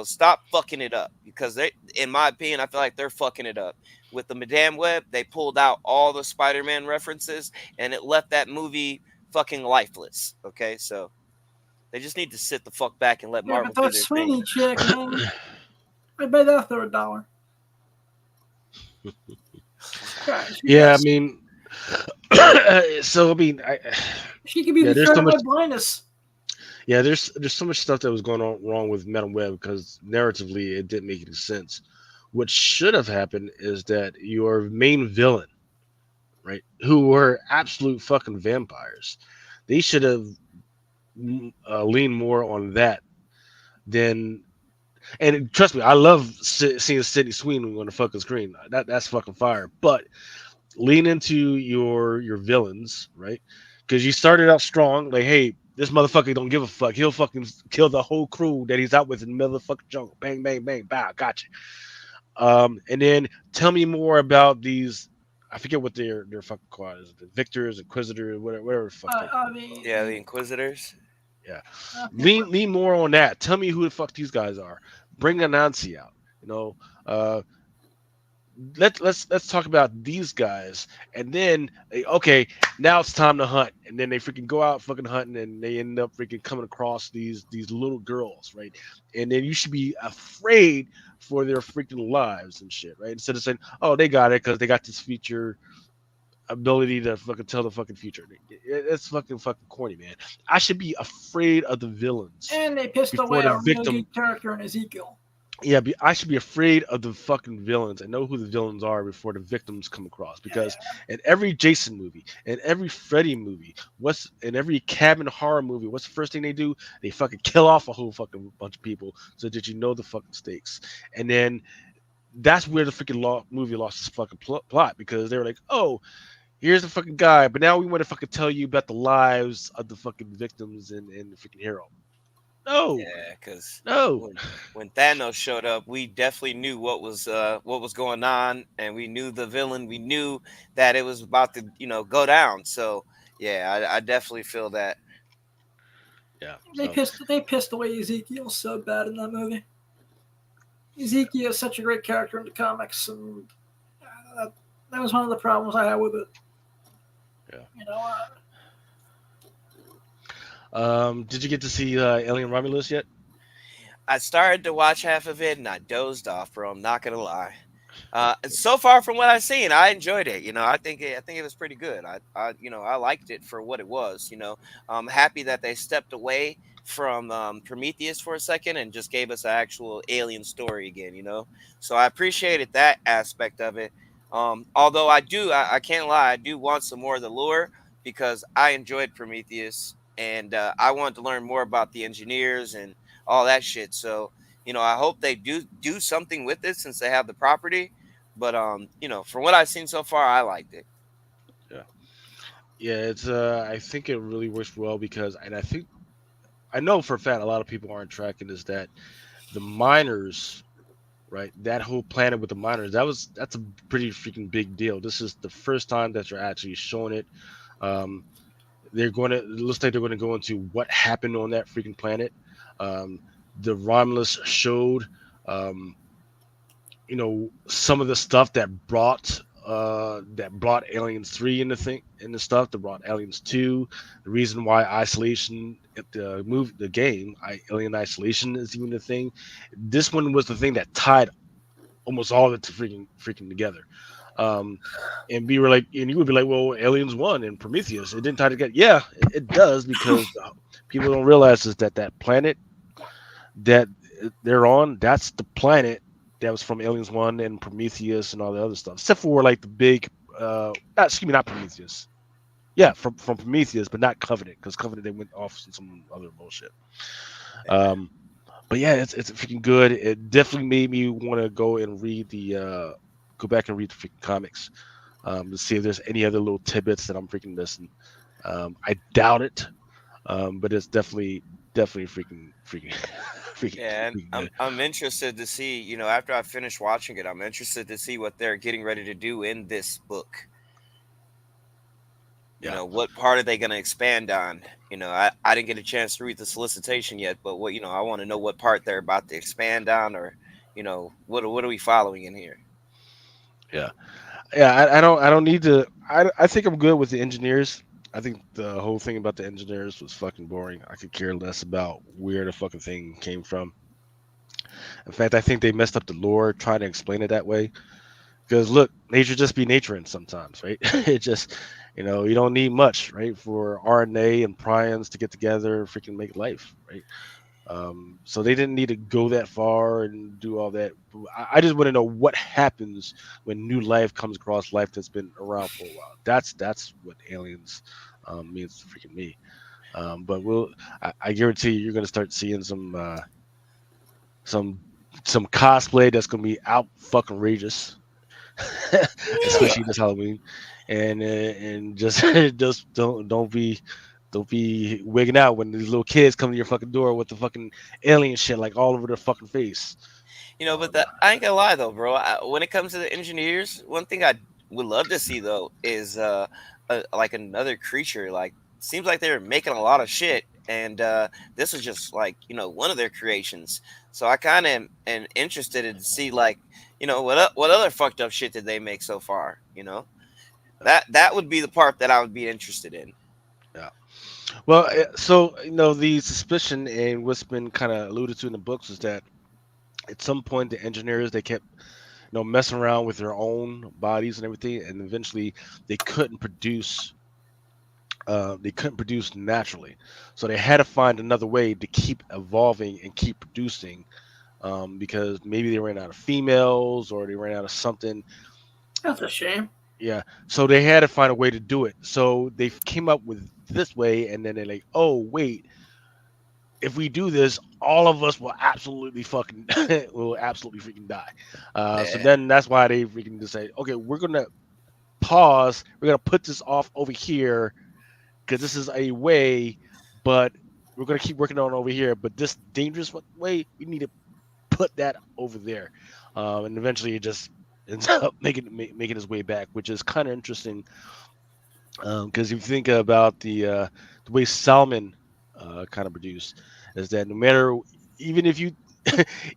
stop fucking it up, because in my opinion, I feel like they're fucking it up. With the Madame Web, they pulled out all the Spider-Man references, and it left that movie fucking lifeless. Okay, so they just need to sit the fuck back and let Marvel do their Sweeney thing. Chick, man, I bet that for $1. Yeah, I mean, so I mean, she could be the third of blindness. Yeah, there's so much stuff that was going on wrong with Madame Web because narratively it didn't make any sense. What should have happened is that your main villain, right, who were absolute fucking vampires, they should have leaned more on that than. And trust me, I love seeing Sydney Sweeney on the fucking screen. That's fucking fire. But lean into your villains, right? Because you started out strong, like, hey, this motherfucker don't give a fuck. He'll fucking kill the whole crew that he's out with in the middle of the fucking jungle. Bang, bang, bang, bow, gotcha. And then tell me more about these. I forget what their fucking squad is. The Victors, Inquisitors, whatever the fuck. The Inquisitors. Yeah, lean more on that. Tell me who the fuck these guys are. Bring Anansi out. Let's talk about these guys, and then okay, now it's time to hunt, and then they freaking go out fucking hunting, and they end up freaking coming across these little girls, right? And then you should be afraid for their freaking lives and shit, right? Instead of saying, oh, they got it because they got this feature ability to fucking tell the fucking future. It's fucking corny, man. I should be afraid of the villains. And they pissed away a really good character in Ezekiel. Yeah, I should be afraid of the fucking villains and know who the villains are before the victims come across. Because in every Jason movie, in every Freddy movie, in every cabin horror movie, what's the first thing they do? They fucking kill off a whole fucking bunch of people so that you know the fucking stakes. And then that's where the freaking movie lost its fucking plot, because they were like, oh, here's the fucking guy, but now we want to fucking tell you about the lives of the fucking victims and the freaking hero. No. Yeah, because no. When Thanos showed up, we definitely knew what was going on, and we knew the villain. We knew that it was about to, go down. So yeah, I definitely feel that. Yeah. They pissed away Ezekiel so bad in that movie. Ezekiel is such a great character in the comics, and that was one of the problems I had with it. Yeah. Did you get to see Alien Romulus yet? I started to watch half of it and I dozed off, bro. I'm not gonna lie. So far from what I've seen, I enjoyed it. I think it was pretty good. I liked it for what it was. I'm happy that they stepped away from Prometheus for a second and just gave us an actual alien story again. So I appreciated that aspect of it. Although I can't lie, I do want some more of the lore because I enjoyed Prometheus and I wanted to learn more about the engineers and all that shit. So I hope they do something with it since they have the property. But from what I've seen so far, I liked it. Yeah, yeah. It's I think it really works well because, and I know for a fact a lot of people aren't tracking is that the miners, right? That whole planet with the miners, that's a pretty freaking big deal. This is the first time that you're actually showing it. Um, it looks like they're going to go into what happened on that freaking planet. Um, the Romulus showed, um, some of the stuff that brought Aliens 3 in the stuff that brought Aliens 2. The reason why isolation at the game, Alien Isolation is even a thing. This one was the thing that tied almost all of it to freaking together. Um, and we were like, and you would be like, well, Aliens 1 and Prometheus, it didn't tie together. Yeah, it does because people don't realize is that planet that they're on, that's the planet that was from Aliens 1 and Prometheus and all the other stuff, except for like the big, excuse me, not Prometheus. Yeah, from Prometheus, but not Covenant, because Covenant they went off some other bullshit. Um, but yeah, it's freaking good. It definitely made me want to go back and read the freaking comics, to see if there's any other little tidbits that I'm freaking missing. I doubt it, but it's definitely freaking Yeah, and freaking I'm good. I'm interested to see. After I finish watching it, I'm interested to see what they're getting ready to do in this book. Yeah, What part are they going to expand on? I didn't get a chance to read the solicitation yet, but I want to know what part they're about to expand on, or what are we following in here? yeah, yeah. I don't need to. I think I'm good with the engineers. I think the whole thing about the engineers was fucking boring. I could care less about where the fucking thing came from. In fact, I think they messed up the lore trying to explain it that way. Because look, nature just be naturing sometimes, right? It just, you don't need much, right, for RNA and prions to get together and freaking make life, right? So they didn't need to go that far and do all that. I just want to know what happens when new life comes across life that's been around for a while. That's what aliens means to freaking me. But I guarantee you, you're gonna start seeing some some cosplay that's gonna be out fucking outrageous, especially this Halloween, and just just don't be wigging out when these little kids come to your fucking door with the fucking alien shit like all over their fucking face. But Um, that I ain't gonna lie though, bro. When it comes to the engineers, one thing I would love to see though is like another creature. Like, seems like they're making a lot of shit, and this is just like one of their creations. So I kind of am interested in to see like what other fucked up shit did they make so far. That would be the part that I would be interested in. yeah. Well, so the suspicion and what's been kind of alluded to in the books is that at some point the engineers they kept messing around with their own bodies and everything, and eventually they couldn't produce naturally, so they had to find another way to keep evolving and keep producing, because maybe they ran out of females or they ran out of something. That's a shame. Yeah, so they had to find a way to do it, so they came up with this way, and then they're like, oh wait, if we do this, all of us will absolutely fucking will absolutely freaking die. So Yeah. then that's why they freaking decide, okay, we're gonna pause, we're gonna put this off over here because this is a way, but we're gonna keep working on it over here. But this dangerous way, we need to put that over there, and eventually it just ends up making his way back, which is kind of interesting. Because if you think about the way salmon kind of produce, is that no matter, even if you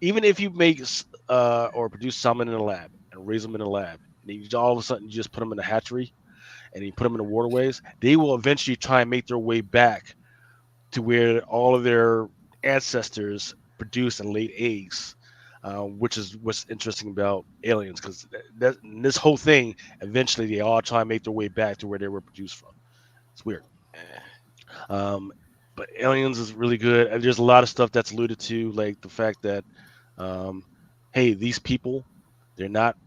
even if you make or produce salmon in a lab and raise them in a lab, and all of a sudden you just put them in a hatchery and you put them in the waterways, they will eventually try and make their way back to where all of their ancestors produce and laid eggs, which is what's interesting about aliens because this whole thing eventually they all try and make their way back to where they were produced from. It's weird. Eh, Um, but aliens is really good. And there's a lot of stuff that's alluded to, like the fact that, um, hey, these people, they're not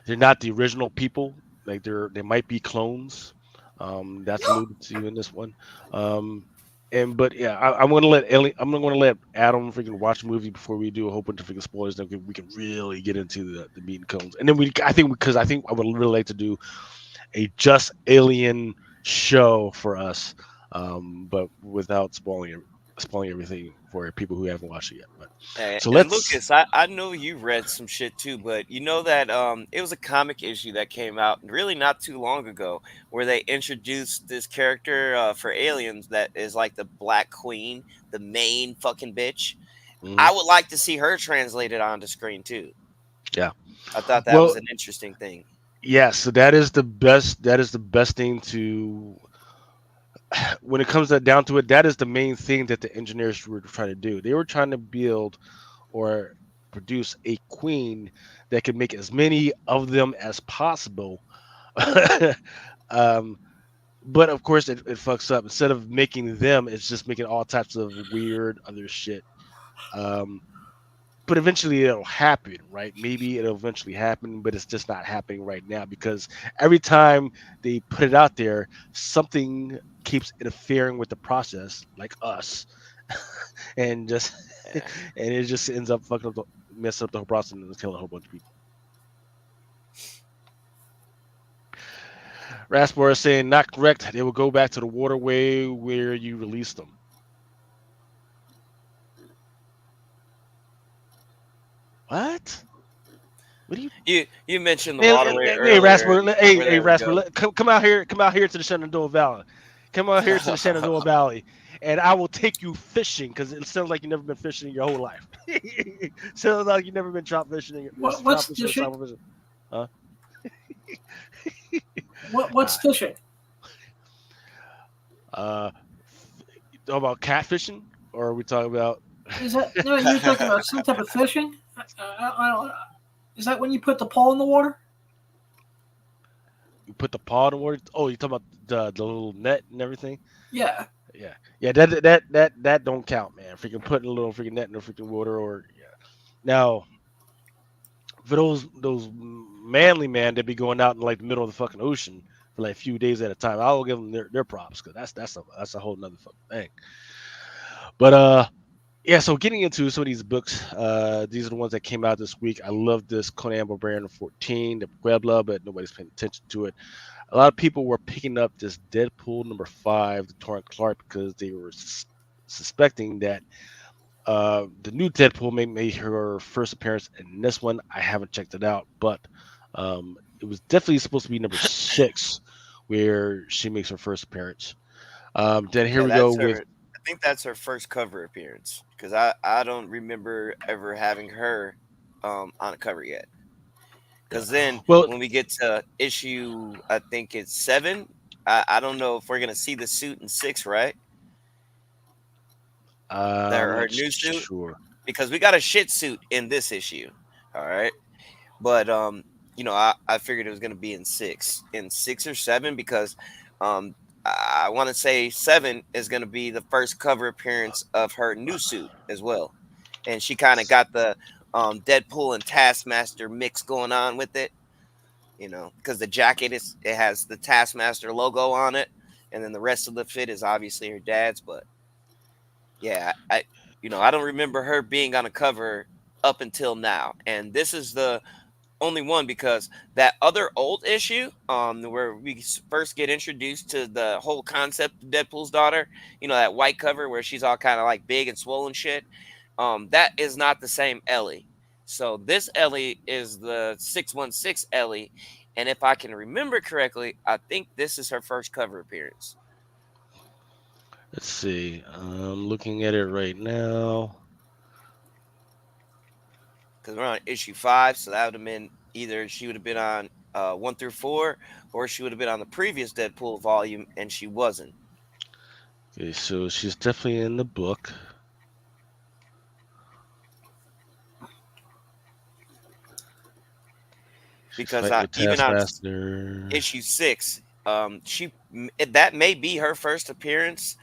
they're not the original people. Like they might be clones. That's alluded to in this one. Um, and but yeah, I'm gonna let Adam freaking watch the movie before we do a whole bunch of freaking spoilers. Then we can really get into the meat and cones. And then I think I would really like to do a just alien show for us, but without spoiling everything for people who haven't watched it yet. But so And let's. Lucas, I know you read some shit too, but you know that it was a comic issue that came out really not too long ago where they introduced this character for aliens that is like the Black Queen, the main fucking bitch. Mhm. I would like to see her translated onto screen too. Yeah. I thought that was Well, an interesting thing. yeah. So that is the best. That is the best thing to when it comes down to it. That is the main thing that the engineers were trying to do. They were trying to build or produce a queen that could make as many of them as possible. um, but of course, it fucks up. Instead of making them, it's just making all types of weird other shit. Um, but eventually it'll happen, right? Maybe it'll eventually happen, but it's just not happening right now because every time they put it out there, something keeps interfering with the process, like us, and just and Yeah. it just ends up fucking up, messing up the whole process and killing a whole bunch of people. Raspor is saying not correct. They will go back to the waterway where you released them. What? What do you? You mentioned the waterway Hey, earlier. Rasper, hey, Where hey, there we Rasper, go. come out here to the Shenandoah Valley. Come out here to the Shenandoah Valley, and I will take you fishing because it sounds like you've never been fishing in your whole life. Sounds like you've never been trout fishing, trout What's fishing or fishing? salmon fishing. Huh? What's Uh, fishing? uh, talking about catfishing, or are we talking about Is that no? You're talking about some type of fishing. I don't. Is that when you put the pole in the water? you put the paw in the water? Oh, you talking about the little net and everything? Yeah. Yeah, yeah. That don't count, man. Freaking putting a little freaking net in the freaking water, or yeah. Now for those manly man that be going out in like the middle of the fucking ocean for like a few days at a time, I will give them their props because that's a whole nother fucking thing. But yeah. So getting into some of these books, these are the ones that came out this week. I love this Conan O'Brien 14, the Puebla, but nobody's paying attention to it. A lot of people were picking up this Deadpool #5, the Torrent Clark, because they were suspecting that the new Deadpool made her first appearance in this one. I haven't checked it out, but it was definitely supposed to be #6 where she makes her first appearance. Then here Yeah, we go that's with her. I think that's her first cover appearance because I don't remember ever having her on a cover yet. yeah. Because then Well, when we get to issue, I think it's 7. I don't know if we're gonna see the suit in 6, right? I'm Her not new suit sure. because we got a shit suit in this issue. All right, but I figured it was gonna be in 6 or 7 because I want to say 7 is gonna be the first cover appearance of her new suit as well, and she kind of got the Deadpool and Taskmaster mix going on with it. Because the jacket it has the Taskmaster logo on it, and then the rest of the fit is obviously her dad's. But yeah, I don't remember her being on a cover up until now, and this is the only one because that other old issue, where we first get introduced to the whole concept of Deadpool's daughter, that white cover where she's all kind of like big and swollen shit, that is not the same Ellie. So this Ellie is the 616 Ellie, and if I can remember correctly, I think this is her first cover appearance Let's see. I'm looking at it right now. because we're on issue 5, so that would have been either she would have been on 1 through 4, or she would have been on the previous Deadpool volume, and she wasn't. Okay, so she's definitely in the book. because fighting with even on Taskmaster. issue 6, that may be her first appearance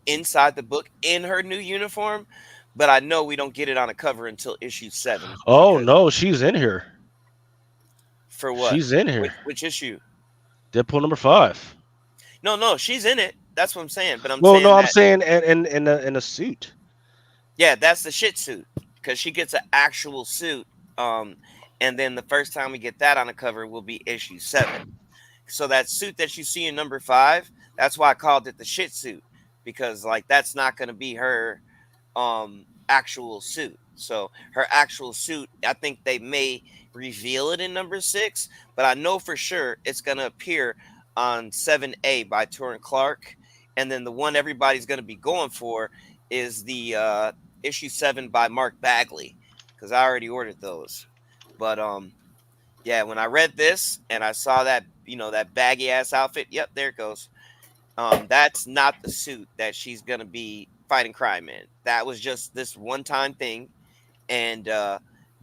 inside the book in her new uniform, but I know we don't get it on a cover until issue 7 Oh because no, she's in here. for what? She's in here. Which issue? Deadpool number 5. No, she's in it. That's what I'm saying. But I'm Well, no, saying I'm that, saying in a suit. yeah, that's the shit suit because she gets an actual suit. Um, and then the first time we get that on a cover will be issue 7. So that suit that you see in number 5, that's why I called it the shit suit because like that's not going to be her actual suit. So her actual suit, I think they may reveal it in number 6, but I know for sure it's going to appear on 7A by Torrin Clark, and then the one everybody's going to be going for is the issue 7 by Mark Bagley because I already ordered those. But yeah, when I read this and I saw that, that baggy ass outfit, yep, there it goes. That's not the suit that she's gonna be fighting crime in. That was just this one time thing, and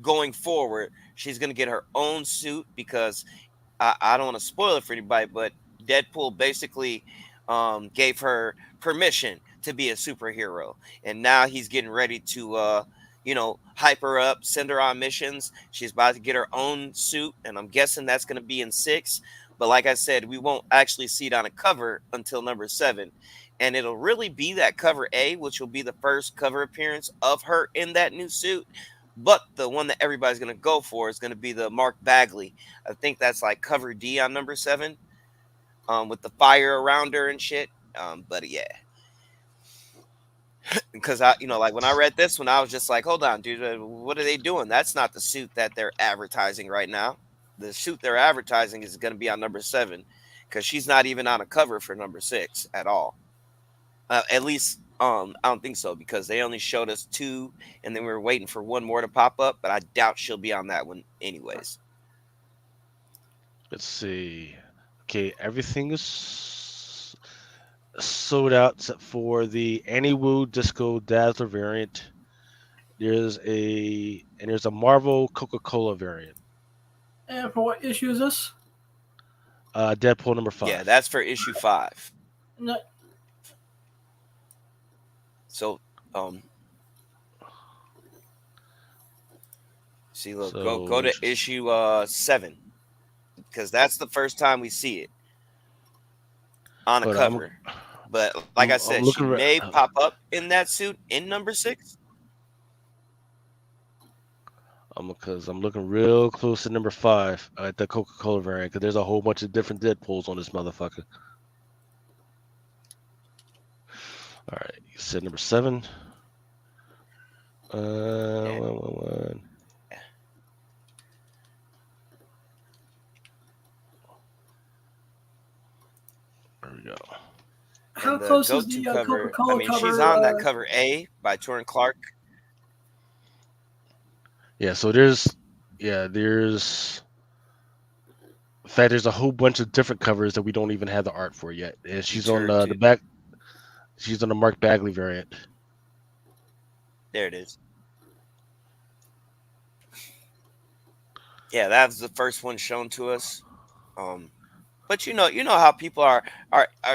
going forward, she's gonna get her own suit because I don't want to spoil it for anybody, but Deadpool basically gave her permission to be a superhero, and now he's getting ready to, hype her up, send her on missions. She's about to get her own suit, and I'm guessing that's going to be in 6. But like I said, we won't actually see it on a cover until number 7, and it'll really be that cover A, which will be the first cover appearance of her in that new suit. But the one that everybody's going to go for is going to be the Mark Bagley. I think that's like cover D on number 7, with the fire around her and shit. But yeah, because like when I read this one, I was just like, hold on, dude, what are they doing? That's not the suit that they're advertising right now. The suit they're advertising is going to be on number 7 because she's not even on a cover for number 6 at all. At least, I don't think so because they only showed us 2, and then we were waiting for one more to pop up. But I doubt she'll be on that one, anyways. Let's see. Okay, everything is sold out except for the Annie Wu Disco Dazzler variant. There's a Marvel Coca-Cola variant. And for what issue is this? Deadpool number 5. Yeah, that's for issue 5. No, So, see, look, So, go to issue 7 because that's the first time we see it on a But cover. But like I I'm said, she looking may pop up in that suit in number 6. because I'm looking real close to number 5 at the Coca-Cola variant because there's a whole bunch of different Deadpools on this motherfucker. All right, you said number 7. One. There we go. how And the close is go-to the cover, Coca-Cola I mean, cover? she's on that cover A by Torrin Clark. Yeah, so there's in fact, there's a whole bunch of different covers that we don't even have the art for yet. And she's on the back. She's on the Mark Bagley variant. There it is. Yeah, that was the first one shown to us. But you know how people are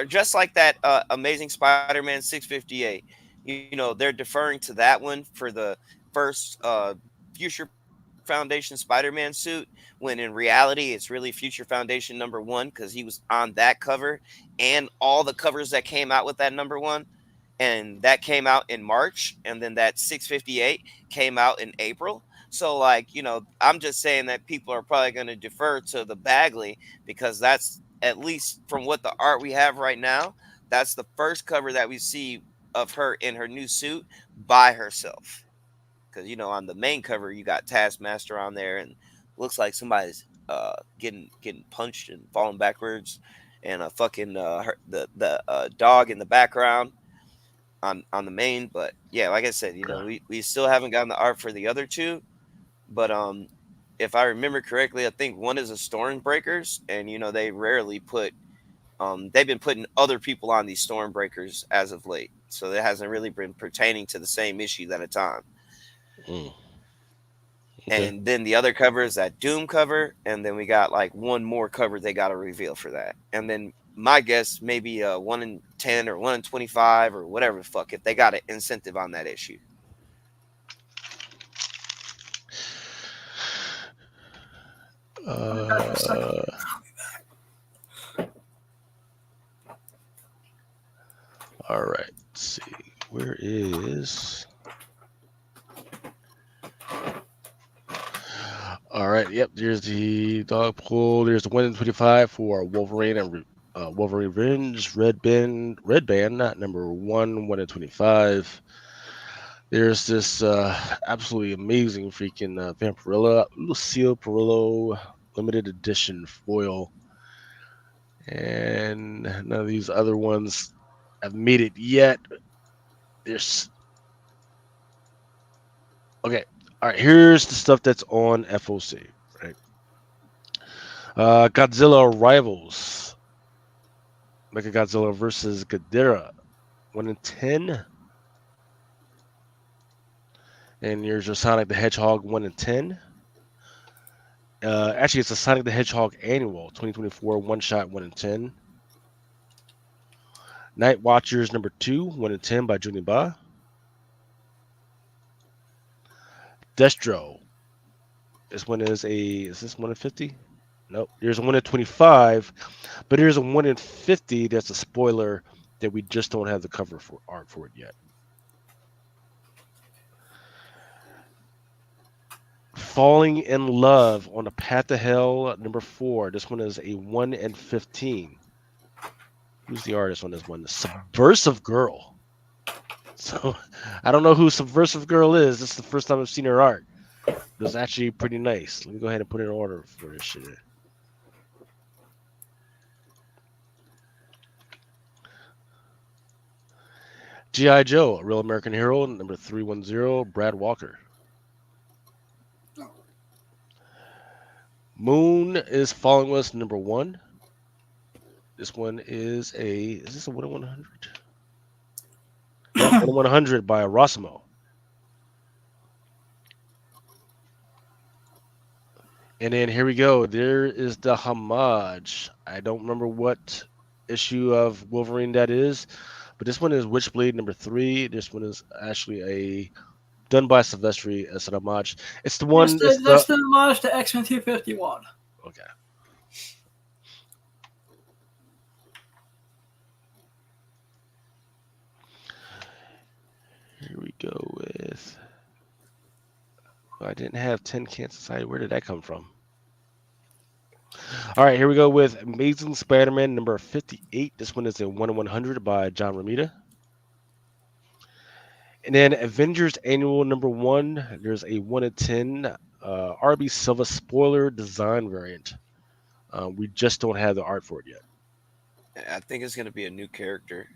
just like that Amazing Spider-Man 658. They're deferring to that one for the first Future Foundation Spider-Man suit, when in reality it's really Future Foundation number 1 because he was on that cover and all the covers that came out with that number 1, and that came out in March, and then that 658 came out in April. So like, I'm just saying that people are probably going to defer to the Bagley because that's, at least from what the art we have right now, that's the first cover that we see of her in her new suit by herself. Because on the main cover you got Taskmaster on there, and looks like somebody's getting punched and falling backwards, and a fucking the dog in the background on the main. But yeah, like I said, we still haven't gotten the art for the other 2. But if I remember correctly, I think one is a Stormbreakers, and they rarely put they've been putting other people on these Stormbreakers as of late, so it hasn't really been pertaining to the same issues at a time. Okay. And then the other cover is that Doom cover, and then we got like one more cover they got to reveal for that. And then my guess maybe 1 in 10 or 1 in 25 or whatever the fuck if they got an incentive on that issue. All right. Let's see. Where is? All right. Yep. There's the dog pool. There's the 1 in 25 for Wolverine and Wolverine Revenge Red Band, not number 1 in 25. There's this absolutely amazing freaking Vampirilla, Lucille Perillo limited edition foil, and none of these other ones have made it yet. There's okay. All right, here's the stuff that's on FOC. Right, Godzilla Rivals, Mechagodzilla versus Ghidorah, 1 in 10. And here's your Sonic the Hedgehog 1 in 10. Actually, it's a Sonic the Hedgehog annual 2024 one shot 1 in 10. Night Watchers number 2 1 in 10 by Juniba. Destro. This one is this 1 in 50? Nope. There's a 1 in 25, but here's a 1 in 50 that's a spoiler that we just don't have the cover for art for it yet. Falling in Love on the Path to Hell number 4. This one is a 1 in 15. Who's the artist on this one? The Subversive Girl. So I don't know who Subversive Girl is. This is the first time I've seen her art. It was actually pretty nice. Let me go ahead and put in order for this shit. G.I. Joe, A Real American Hero, number 310, Brad Walker. Moon is Following Us, number 1. This one is this a 1 in 100? Yeah, 1 in 100 by Rossimo. And then here we go. There is the homage. I don't remember what issue of Wolverine that is, but this one is Witchblade number 3. This one is actually done by Silvestri as an homage. It's the one. That's the homage to X-Men 251. Okay. Here we go with. I didn't have 10 Cancer Society. Where did that come from? All right, here we go with Amazing Spider-Man number 58. This one is a 1 in 100 by John Romita. And then Avengers Annual number 1. There's a 1 in 10 RB Silva spoiler design variant. We just don't have the art for it yet. I think it's going to be a new character.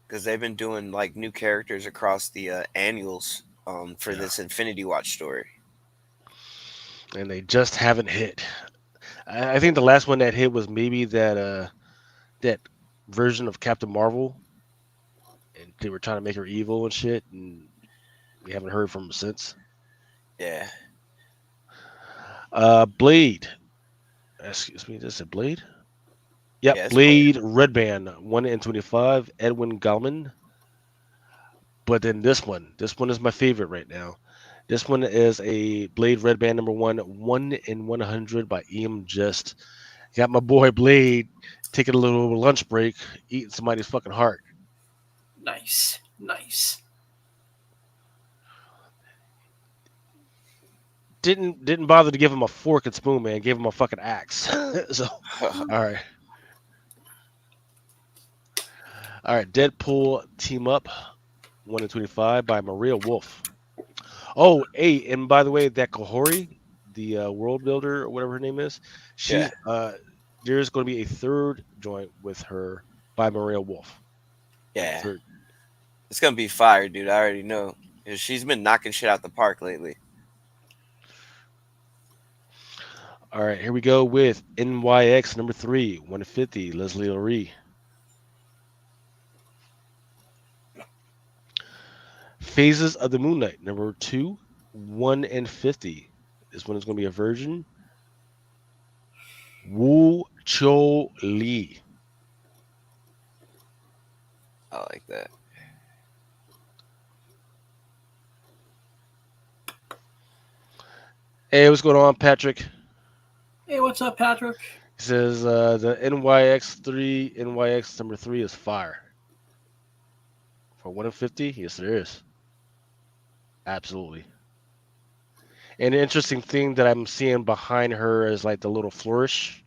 Because they've been doing like new characters across the annuals for this Infinity Watch story. And they just haven't hit. I think the last one that hit was maybe that version of Captain Marvel. And they were trying to make her evil and shit. And we haven't heard from them since. Yeah. Blade. Excuse me, is it Blade? Yep, yeah, Blade Red Band, 1 in 25, Edwin Gallman. But then this one is my favorite right now. This one is a Blade Red Band number 1 in 100 by E.M. Just. Got my boy Blade taking a little lunch break, eating somebody's fucking heart. Nice. Didn't bother to give him a fork and spoon, man. Gave him a fucking axe. So, all right. All right, Deadpool Team Up, 1 in 25 by Maria Wolf. Oh, hey, and by the way, that Kahori, the world builder or whatever her name is, there's going to be a third joint with her by Maria Wolf. Yeah, it's going to be fire, dude. I already know. She's been knocking shit out the park lately. All right, here we go with NYX number 3, 1 in 50, Leslie Lurie. Phases of the Moon Knight, number 2, 150. This one is going to be a virgin. Wu Cho Lee. I like that. Hey, what's going on, Patrick? Hey, what's up, Patrick? He says the NYX3, NYX number 3 is fire. For 150? Yes, there is. Absolutely. And the interesting thing that I'm seeing behind her is like the little flourish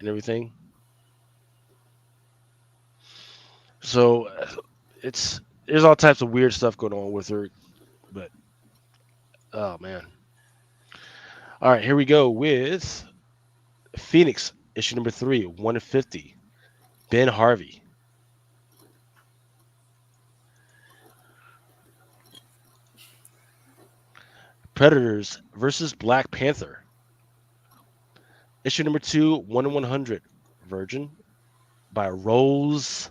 and everything. So there's all types of weird stuff going on with her, but oh man. All right, here we go with Phoenix issue number 3, 150. Ben Harvey. Predators versus Black Panther. Issue number 2, 1 in 100. Virgin by Rose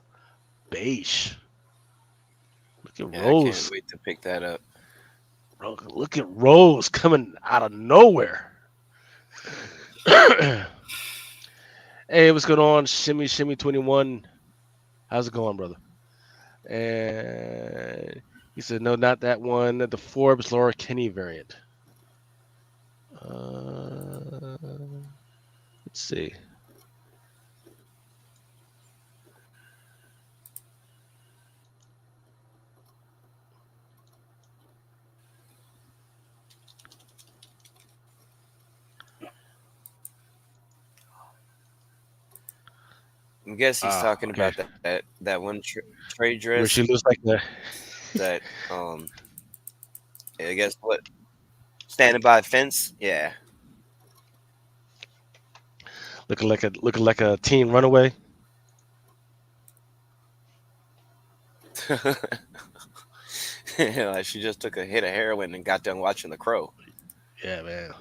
Beige. Look at Yeah, I can't Rose. wait to pick that up. Look at Rose coming out of nowhere. Hey, what's going on? Shimmy 21. How's it going, brother? And he said, no, not that one. The Forbes Laura Kinney variant. Let's see. I guess he's talking Okay. about that one trade dress Where she looks like the that I guess what, standing by a fence. Yeah. looking like a teen runaway. Like she just took a hit of heroin and got done watching The Crow. Yeah, man.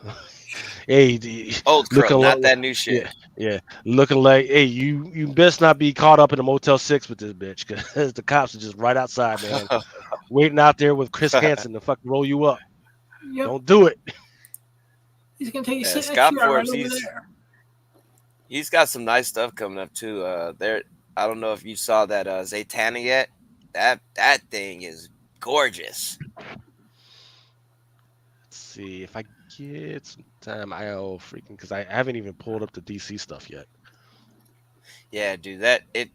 Hey, Old Crow, looking not like that new shit. yeah, looking like hey, you best not be caught up in a Motel 6 with this bitch because the cops are just right outside, man, waiting out there with Chris Hansen to fucking roll you up. Yep. Don't do it. He's gonna take you Yeah, sit Scott next to you right Forbes, over there. he's got some nice stuff coming up too. There, I don't know if you saw that Zatanna yet. That thing is gorgeous. Let's see if I get some time. I'll freaking because I haven't even pulled up the DC stuff yet. Yeah, dude, that it.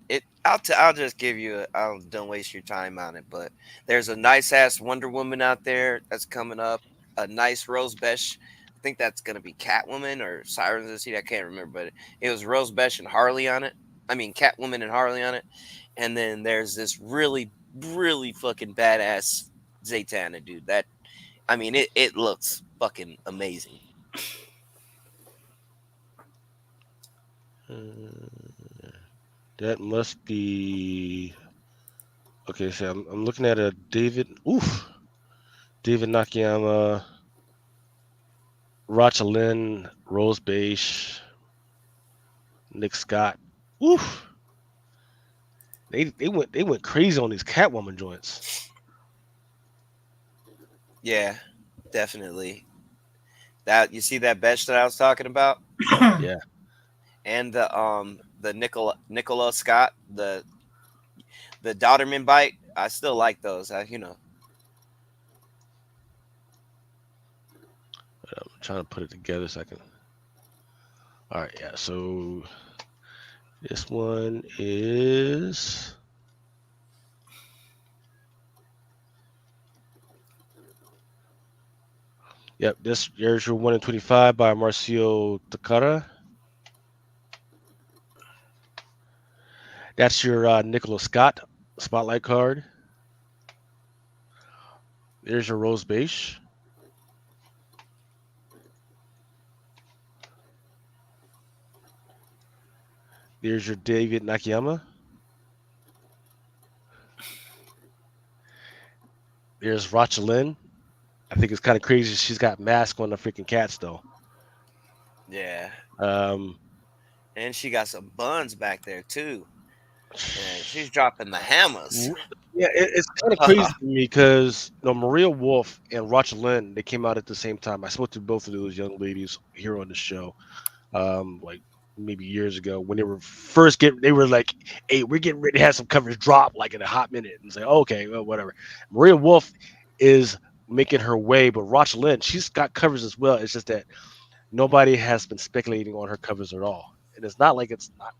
I'll just give you. Don't waste your time on it. But there's a nice ass Wonder Woman out there that's coming up. A nice Rose Besh. I think that's gonna be Catwoman or Sirens of the Sea. I can't remember, but it was Rose Besh and Harley on it. I mean Catwoman and Harley on it. And then there's this really fucking badass Zatanna, dude. That I mean it looks fucking amazing. That must be okay. So I'm looking at a David. David Nakayama, Rachalin, Rose Beige, Nick Scott. Oof. They went crazy on these Catwoman joints. Yeah, definitely. That you see that bench that I was talking about? Yeah. And the Nicola Scott, the Dauterman bite. I still like those. I'm trying to put it together so I can. All right, yeah. So this one is. Yep, there's your 1 in 25 by Marcio Takara. That's your Nicholas Scott spotlight card. There's your Rose Beige. There's your David Nakayama. There's Rachalin. I think it's kind of crazy. She's got mask on the freaking cats though. Yeah. Um, And she got some buns back there too. Yeah, she's dropping the hammers. Yeah, it's kind of crazy to me because Maria Wolf and Roger Lynn, they came out at the same time. I spoke to both of those young ladies here on the show, like maybe years ago when they were first getting. They were like, "Hey, we're getting ready to have some covers drop like in a hot minute," and say, oh, "Okay, well, whatever." Maria Wolf is making her way, but Roger Lynn, she's got covers as well. It's just that nobody has been speculating on her covers at all, and it's not like it's not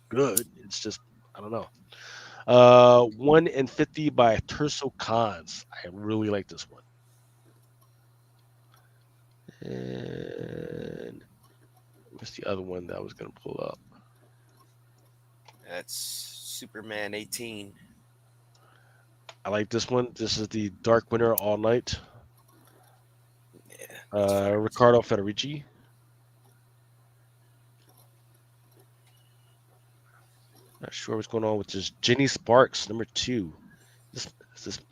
good. It's just I don't know. 1 in 50 by Terso Cons. I really like this one. And what's the other one that I was gonna pull up? That's Superman 18. I like this one. This is the Dark Winter All Night. Yeah. Riccardo Federici. Not sure what's going on with this. Jenny Sparks, number 2. Is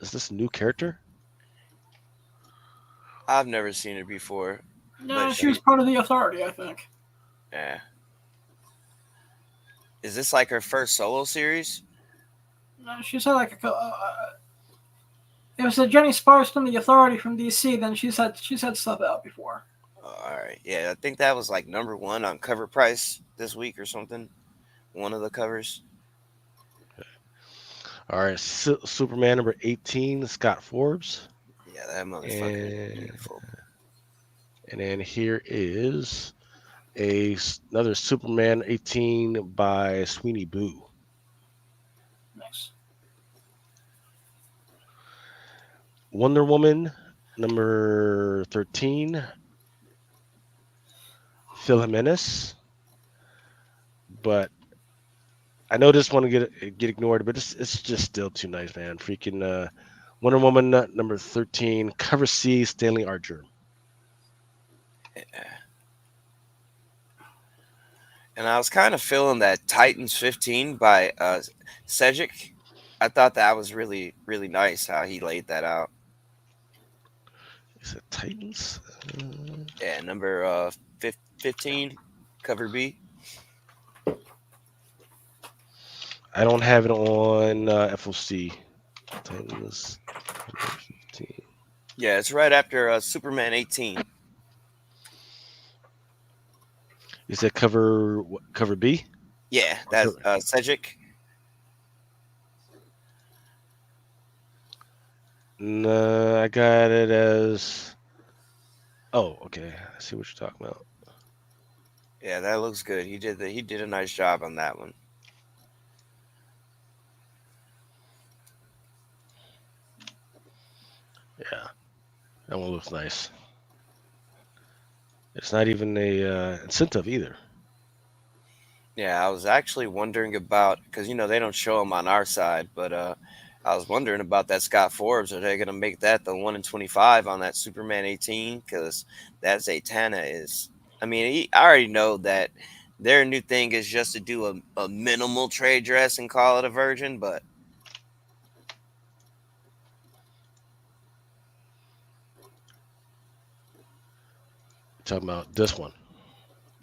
this a new character? I've never seen it before. No, But she was part of the Authority, I think. Yeah. Is this like her first solo series? No, she's had like it was the Jenny Sparks from the Authority from DC. Then she's had stuff out before. All right. Yeah, I think that was like number 1 on cover price this week or something. One of the covers. All right, Superman number 18, Scott Forbes. Yeah, that motherfucker is beautiful. And then here is another Superman 18 by Sweeney Boo. Nice. Wonder Woman number 13, Phil Jimenez. But I know this one will get ignored, but it's just still too nice, man. Freaking Wonder Woman number 13, cover C, Stanley Archer. Yeah. And I was kind of feeling that Titans 15 by Cedric. I thought that was really, really nice how he laid that out. Is it Titans? Yeah, number 15, cover B. I don't have it on FOC. Titans 15. Yeah, it's right after Superman 18. Is that cover B? Yeah, that's Cedric. No, I got it as. Oh, okay. I see what you're talking about. Yeah, that looks good. He did a nice job on that one. Yeah, that one looks nice. It's not even a incentive either. Yeah, I was actually wondering about because they don't show them on our side, but I was wondering about that Scott Forbes. Are they going to make that the 1 in 25 on that Superman 18? Because that Zatanna is. I mean, I already know that their new thing is just to do a minimal trade dress and call it a virgin, but You're talking about this one.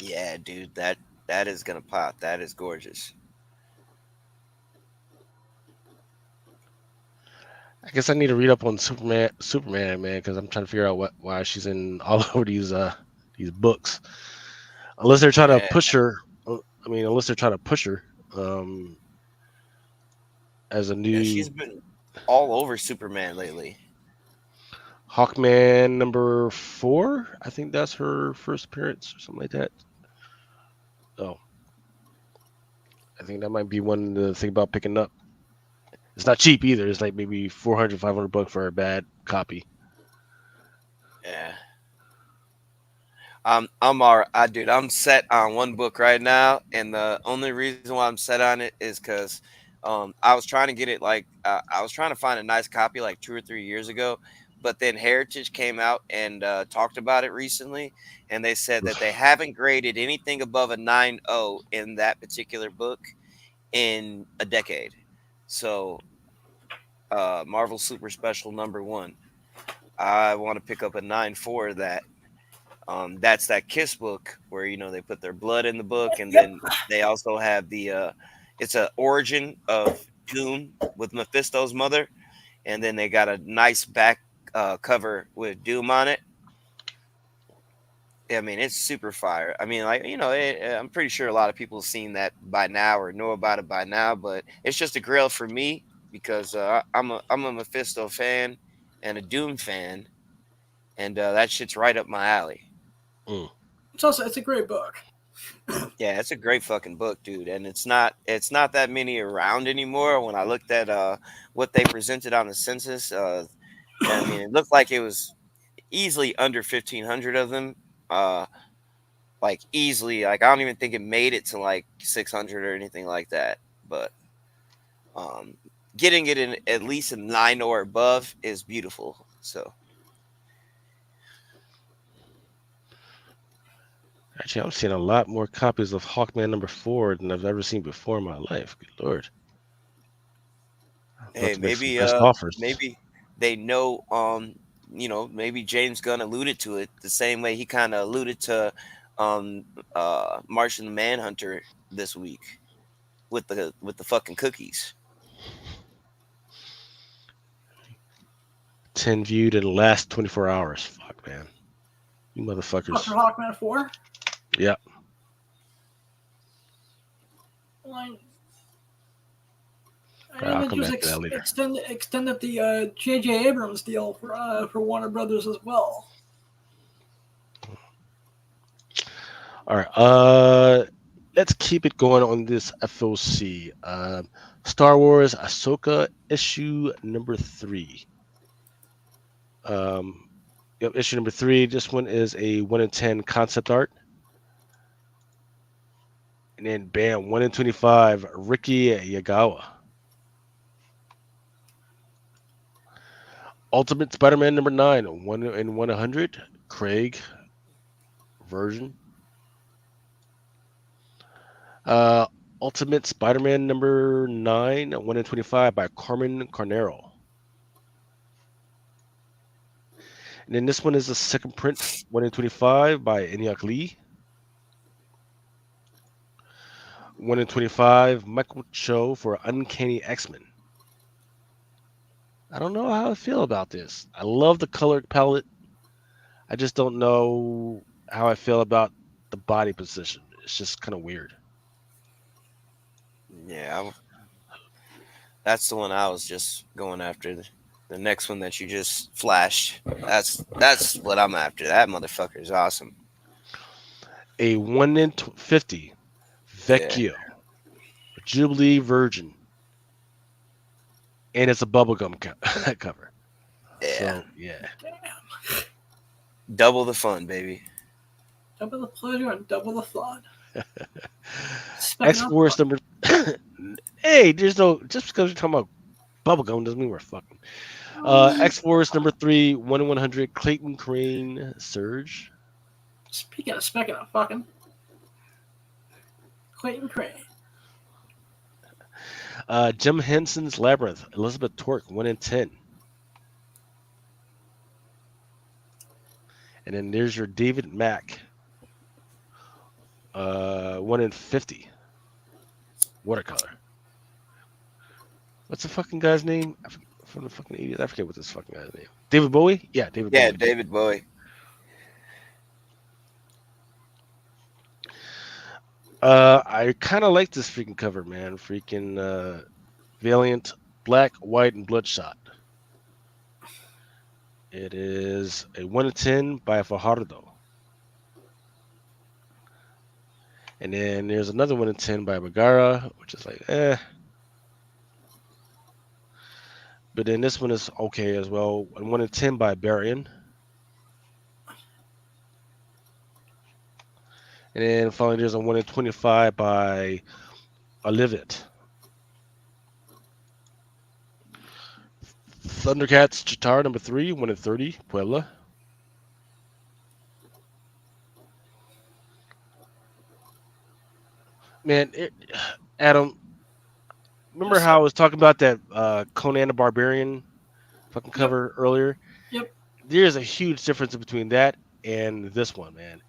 yeah, dude, that is gonna pop. That is gorgeous. I guess I need to read up on Superman, man, because I'm trying to figure out why she's in all over these books. Unless they're trying to push her. Unless they're trying to push her as a new. Yeah, she's been all over Superman lately. Hawkman number 4. I think that's her first appearance or something like that. Oh, I think that might be one to think about picking up. It's not cheap either. It's like maybe $400, $500 for a bad copy. Yeah. I'm dude. I'm set on one book right now, and the only reason why I'm set on it is because I was trying to get it I was trying to find a nice copy like 2 or 3 years ago, but then Heritage came out and talked about it recently, and they said that they haven't graded anything above a 9.0 in that particular book in a decade. So, Marvel Super Special number 1. I want to pick up a 9.4 of that. That's that Kiss book where they put their blood in the book, and then they also have the it's a origin of Doom with Mephisto's mother, and then they got a nice back cover with Doom on it. I mean, it's super fire. I mean, like, I'm pretty sure a lot of people have seen that by now or know about it by now, but it's just a grail for me because I'm a Mephisto fan and a Doom fan, and that shit's right up my alley. Mm. It's a great book. Yeah, it's a great fucking book, dude, and it's not that many around anymore. When I looked at what they presented on the census, I mean, it looked like it was easily under 1,500 of them. Like easily, like I don't even think it made it to like 600 or anything like that. But um, getting it in at least a 9 or above is beautiful. So Actually, I'm seeing a lot more copies of Hawkman #4 than I've ever seen before in my life. Good lord! I'd love hey, to make some best offers. maybe they know maybe James Gunn alluded to it the same way he kind of alluded to um Martian the Manhunter this week with the fucking cookies. 10 viewed in the last 24 hours. Fuck, man. You Dr. motherfuckers. Hawkman 4. Yeah. Well, I I'll know they come just back to that later. extended the J.J. Abrams deal for Warner Brothers as well. All right. Let's keep it going on this FOC. Star Wars Ahsoka issue #3. Yep, issue #3. This one is a 1 in 10 concept art. And then bam, 1 in 25, Ricky Yagawa. Ultimate Spider-Man #9, 1 in 100, Craig version. Ultimate Spider-Man #9, 1 in 25 by Carmen Carnero. And then this one is the second print, 1 in 25 by Enyaq Lee. 1 in 25, Michael Cho for Uncanny X-Men. I don't know how I feel about this. I love the colored palette. I just don't know how I feel about the body position. It's just kind of weird. Yeah, that's the one I was just going after. The next one that you just flashed. That's what I'm after. That motherfucker is awesome. A 1 in 50, Yeah. Vecchio, Jubilee Virgin. And it's a bubblegum cover. Yeah. So, yeah. Damn. Double the fun, baby. Double the pleasure and double the fun. X-Force number... Hey, there's no... Just because we're talking about bubblegum doesn't mean we're fucking. X-Force #3, 1 in 100, Clayton Crane, Surge. Speaking of fucking, Clayton Crane. Jim Henson's Labyrinth, Elizabeth Torque, 1 in 10. And then there's your David Mack, 1 in 50. Watercolor. What's the fucking guy's name? From the fucking 80s. I forget what this fucking guy's name. David Bowie? Yeah, David Yeah, Bowie. David Bowie. I kind of like this freaking cover, man. Freaking Valiant, Black, White, and Bloodshot. It is a 1 in 10 by Fajardo. And then there's another 1 in 10 by Bagara, which is like, eh. But then this one is okay as well. And 1 in 10 by Barian. And then finally there's a 1 in 25 by Olivit. Thundercats Chitara #3, 1 in 30, Puebla. Man, Adam, remember how I was talking about that Conan the Barbarian fucking cover earlier? Yep. There's a huge difference between that and this one, man.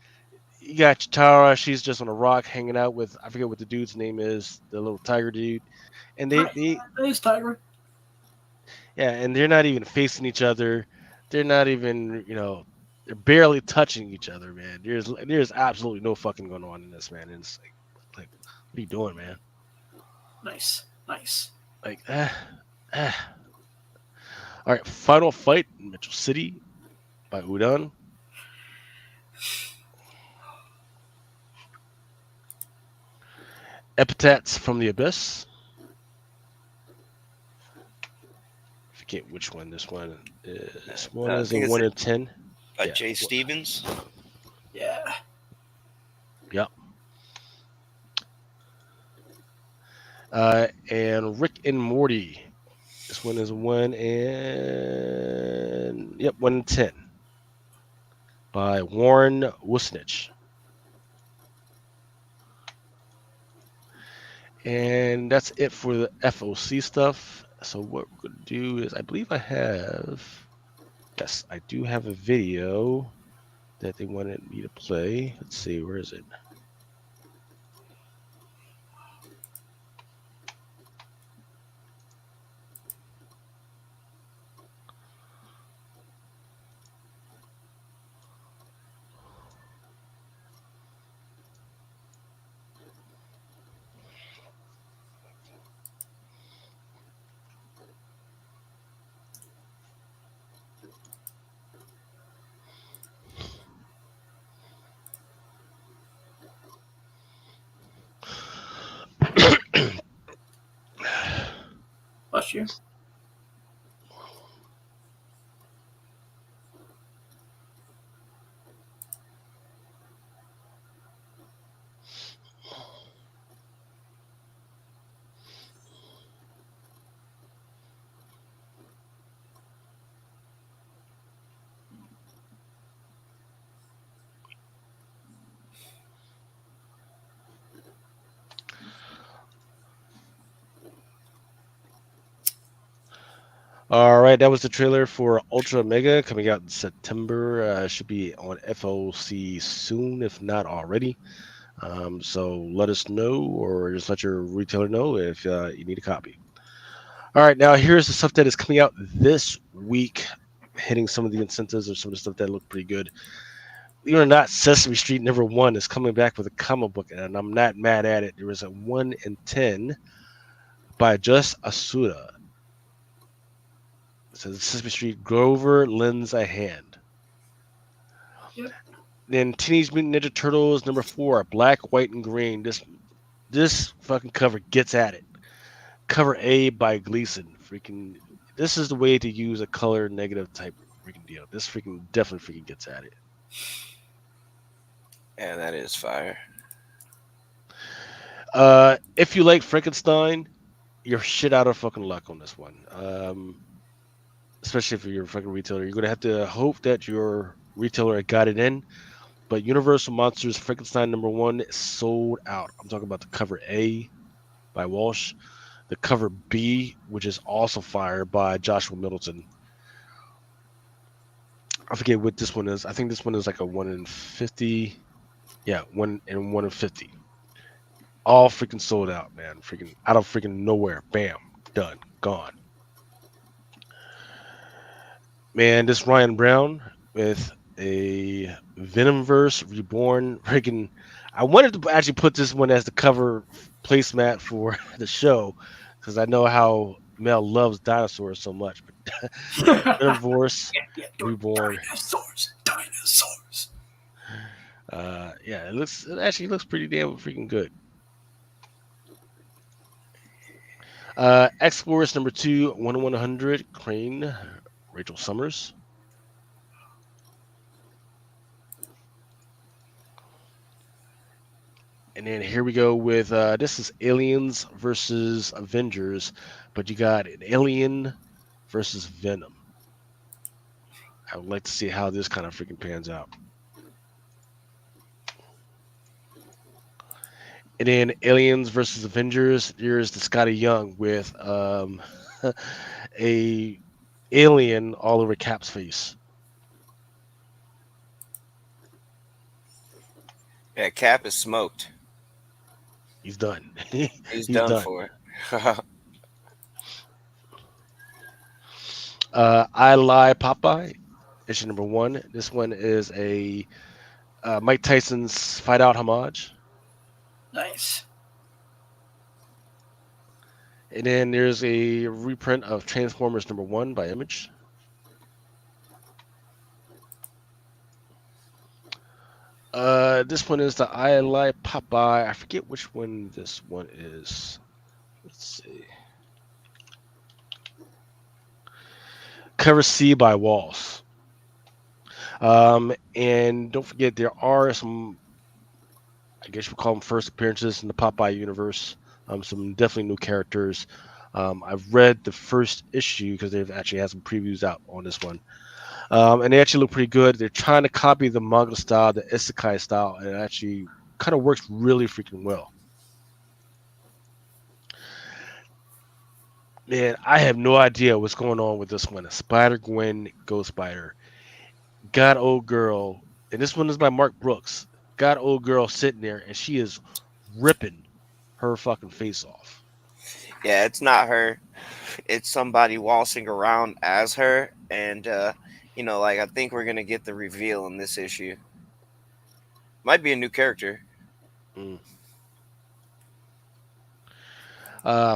You got Chitara. She's just on a rock hanging out with, I forget what the dude's name is, the little tiger dude. And There's Tiger. yeah, and they're not even facing each other. They're not even, they're barely touching each other, man. There's absolutely no fucking going on in this, man. And it's like, what are you doing, man? Nice. Like, ah. All right, final fight in Metro City by Udon. Epithets from the Abyss. I forget which one this one is. This one is a 1 in 10. Jay Stevens. Yeah. Yep. And Rick and Morty. This one is 1 in 10 by Warren Wusnich. And that's it for the FOC stuff. So what we're going to do is, I believe I do have a video that they wanted me to play. Let's see, where is it? Bless you. All right, that was the trailer for Ultra Mega coming out in September. Should be on FOC soon, if not already. So let us know, or just let your retailer know if you need a copy. All right, now here's the stuff that is coming out this week, hitting some of the incentives or some of the stuff that look pretty good. Believe it or not, Sesame Street #1 is coming back with a comic book, and I'm not mad at it. There was a 1 in 10 by Just Asura. It says Sesame Street Grover lends a hand. Yep. Then Teenage Mutant Ninja Turtles #4, Black, White, and Green. This fucking cover gets at it. Cover A by Gleason. Freaking, this is the way to use a color negative type freaking deal. This freaking definitely freaking gets at it. Yeah, that is fire. If you like Frankenstein, you're shit out of fucking luck on this one. Especially if you're a fucking retailer, you're gonna have to hope that your retailer got it in. But Universal Monsters Frankenstein #1 is sold out. I'm talking about the cover A by Walsh, the cover B, which is also fire, by Joshua Middleton. I forget what this one is. I think this one is like a 1 in 50. Yeah, 1 in 50. All freaking sold out, man. Freaking out of freaking nowhere. Bam. Done. Gone. Man, this Ryan Brown with a Venomverse Reborn. Freaking, I wanted to actually put this one as the cover placemat for the show because I know how Mel loves dinosaurs so much. But Venomverse Reborn. Dinosaurs. Yeah, it actually looks pretty damn freaking good. X-Force #2, 1 in 100, Crane, Rachel Summers. And then here we go with this is Aliens versus Avengers, but you got an Alien versus Venom. I would like to see how this kind of freaking pans out. And then Aliens versus Avengers, here's the Scotty Young with a alien all over Cap's face. Yeah, Cap is smoked. He's done. He's He's done done. for it. I Lie Popeye, issue number 1. This one is a Mike Tyson's Fight Out homage. Nice. And then there's a reprint of Transformers number 1 by Image. This one is the I Lie Popeye. I forget which one this one is. Let's see. Cover C by Walls. And don't forget, there are some, I guess you call them first appearances in the Popeye universe. Some definitely new characters. I've read the first issue because they've actually had some previews out on this one. And they actually look pretty good. They're trying to copy the manga style, the isekai style, and it actually kind of works really freaking well. Man, I have no idea what's going on with this one. A Spider Gwen Ghost Spider. Got old girl, and this one is by Mark Brooks. Got old girl sitting there, and she is ripping her fucking face off. Yeah, it's not her. It's somebody waltzing around as her, and like I think we're gonna get the reveal in this issue. Might be a new character. Mm.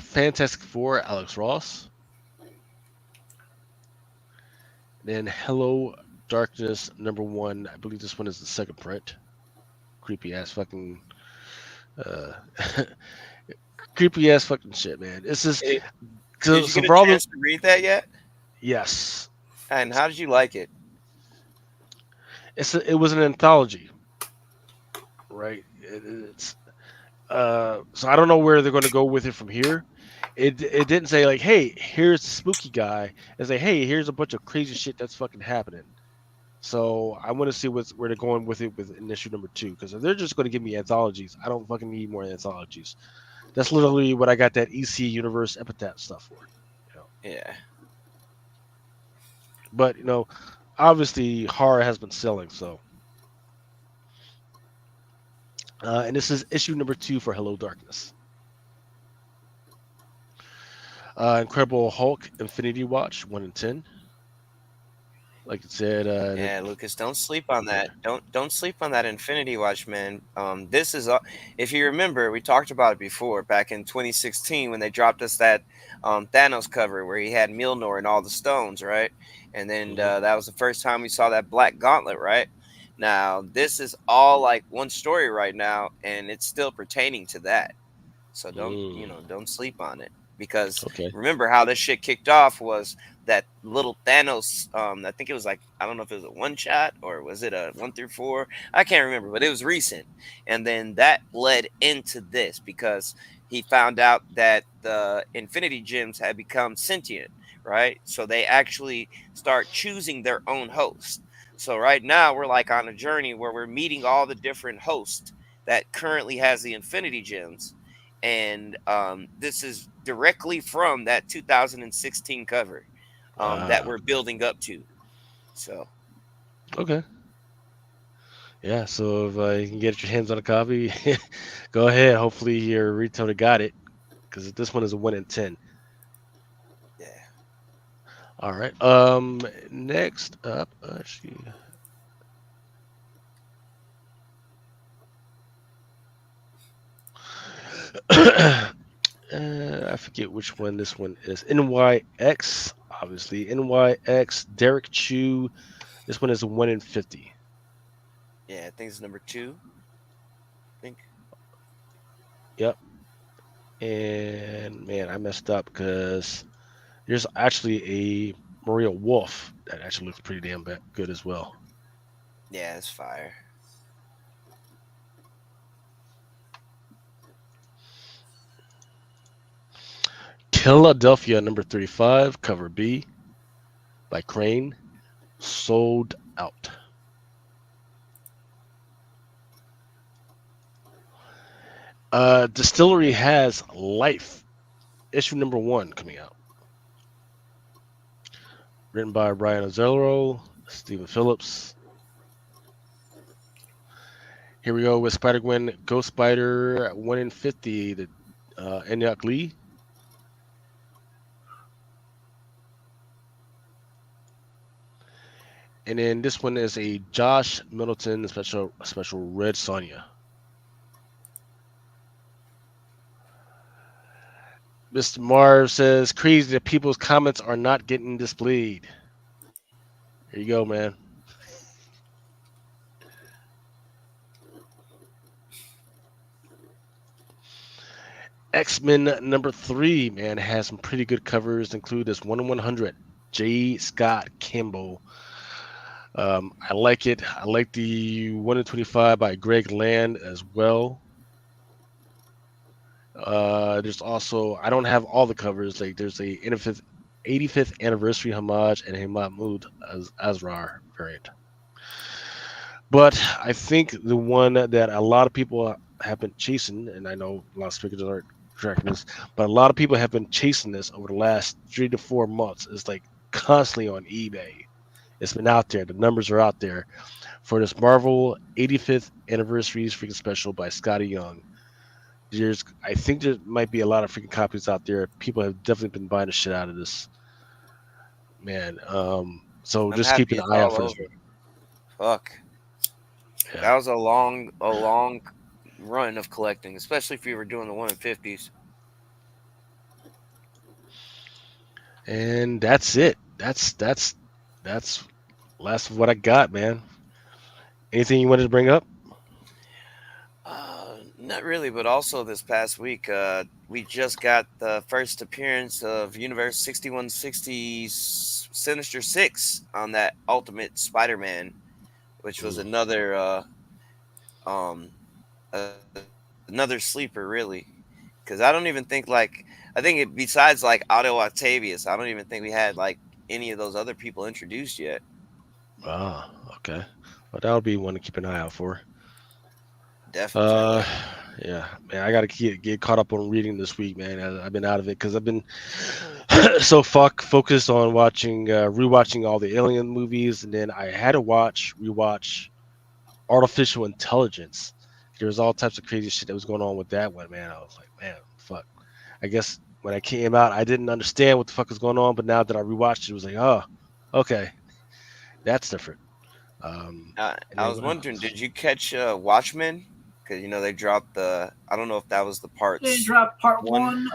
Fantastic Four, Alex Ross. Then Hello Darkness number 1. I believe this one is the second print. Creepy ass fucking creepy ass fucking shit, man. It's just Did so you get for a all the chance to read that yet? yes. And how did you like it? It was an anthology, right? It's so I don't know where they're going to go with it from here. It didn't say like, hey, here's the spooky guy. It's like, hey, here's a bunch of crazy shit that's fucking happening. So I want to see where they're going with it in issue number 2. Because if they're just going to give me anthologies, I don't fucking need more anthologies. That's literally what I got that EC Universe Epitaph stuff for. Yeah. But obviously horror has been selling, so. And this is issue number 2 for Hello Darkness. Incredible Hulk Infinity Watch 1 and 10. Like I said, Yeah, Lucas, don't sleep on that. Don't sleep on that Infinity Watch, man. This is if you remember, we talked about it before back in 2016 when they dropped us that Thanos cover where he had Mjolnir and all the stones, right? And then that was the first time we saw that Black Gauntlet, right? Now this is all like one story right now, and it's still pertaining to that. So don't sleep on it. Because okay. remember how this shit kicked off was that little Thanos. I think it was like, I don't know if it was a one shot or was it a 1 through 4. I can't remember, but it was recent. And then that led into this because he found out that the Infinity Gems had become sentient, right? So they actually start choosing their own host. So right now we're like on a journey where we're meeting all the different hosts that currently has the Infinity Gems. And this is directly from that 2016 cover that we're building up to. So okay, yeah. So if you can get your hands on a copy, go ahead. Hopefully your retailer got it, because this one is a 1 in 10. yeah, All right. Next up, I forget which one this one is. NYX, obviously. NYX, Derek Chu. This one is a 1 in 50. yeah. I think it's number 2. I think. Yep. And man, I messed up because there's actually a Maria Wolf that actually looks pretty damn good as well. Yeah, it's fire. Philadelphia number 35, cover B by Crane, sold out. Distillery has Life, issue number 1 coming out. Written by Brian Azzarello, Stephen Phillips. Here we go with Spider Gwen, Ghost Spider 1 in 50. The Enyaq Lee. And then this one is a Josh Middleton special Red Sonja. Mr. Marv says, crazy that people's comments are not getting displayed. Here you go, man. X-Men number 3, man, has some pretty good covers, include this 1 in 100, J. Scott Campbell. I like it. I like the 1 in 25 by Greg Land as well. There's also, I don't have all the covers. Like there's a 85th anniversary homage and a Mahmoud Asrar variant. But I think the one that a lot of people have been chasing, and I know a lot of speakers aren't tracking this, but a lot of people have been chasing this over the last 3 to 4 months. It's like constantly on eBay. It's been out there. The numbers are out there for this Marvel 85th anniversary freaking special by Scotty Young. I think there might be a lot of freaking copies out there. People have definitely been buying the shit out of this, man. So I'm just keep happy an it's eye out all for this over. one. Fuck. Yeah. That was a long run of collecting, especially if you were doing the 1 in 50s. And that's it. That's last of what I got, man. Anything you wanted to bring up? Not really, but also this past week, we just got the first appearance of Universe 6160's Sinister Six on that Ultimate Spider-Man, which was um, another sleeper, really. Because I don't even think I think besides like Otto Octavius, I don't even think we had like any of those other people introduced yet. Ah, okay. Well, that would be one to keep an eye out for. Definitely. Yeah, man, I gotta get caught up on reading this week, man. I've been out of it because I've been so focused on rewatching all the Alien movies, and then I had to rewatch Artificial Intelligence. There's all types of crazy shit that was going on with that one, man. I was like, man, fuck. I guess when I came out, I didn't understand what the fuck was going on, but now that I rewatched it, it was like, oh, okay, that's different. And I then was what wondering, else? did you catch Watchmen? Because they dropped the. I don't know if that was the They parts dropped part one. one.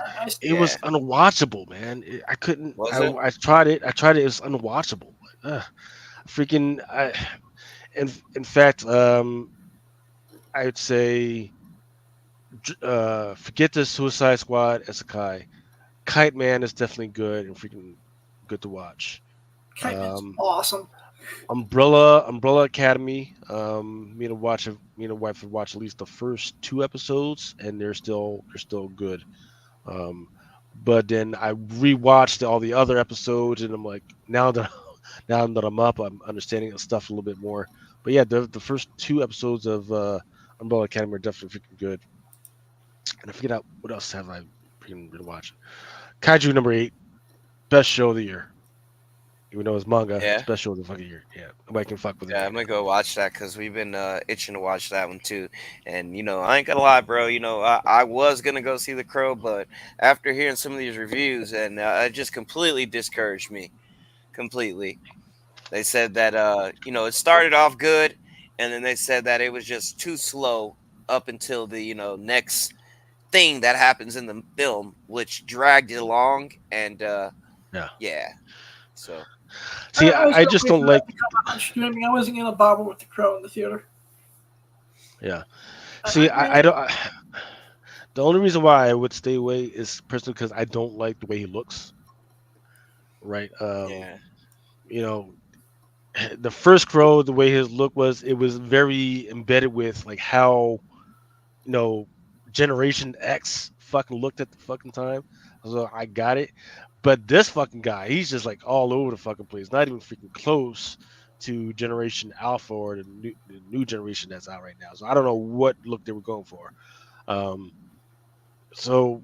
It was Yeah, unwatchable, man. I couldn't. was it? I tried it. I tried it. It was unwatchable. Freaking. In fact, I would say, forget the Suicide Squad Isekai. Kite Man is definitely good and freaking good to watch. Kiteman's Um, awesome. Umbrella Academy. Me and the wife have watched at least the first 2 episodes, and they're still good. Um, but then I rewatched all the other episodes, and I'm like, now that I'm up, I'm understanding the stuff a little bit more. But yeah, the first 2 episodes of Umbrella Academy are definitely freaking good. And I forget out what else have I freaking been watching. Kaiju number 8, best show of the year. Even though it's manga, it's Yeah, best show of the fucking year. Yeah, nobody can fuck with it yeah. right I'm gonna now. go watch that because we've been itching to watch that one too. And I ain't gonna lie, bro. I was gonna go see The Crow, but after hearing some of these reviews, and it just completely discouraged me. Completely. They said that it started off good, and then they said that it was just too slow up until the next thing that happens in the film, which dragged it along. And Yeah. yeah, so See, I was I gonna just wait don't for like. that to come out. You know what I mean? I wasn't gonna bother with The Crow in the theater. Yeah. See, I don't. The only reason why I would stay away is personally because I don't like the way he looks. Right. yeah, You know, the first Crow, the way his look was, it was very embedded with like how you know Generation X fucking looked at the fucking time. So I got it. But this fucking guy, he's just like all over the fucking place. Not even freaking close to Generation Alpha or the new generation that's out right now. So I don't know what look they were going for. Um, so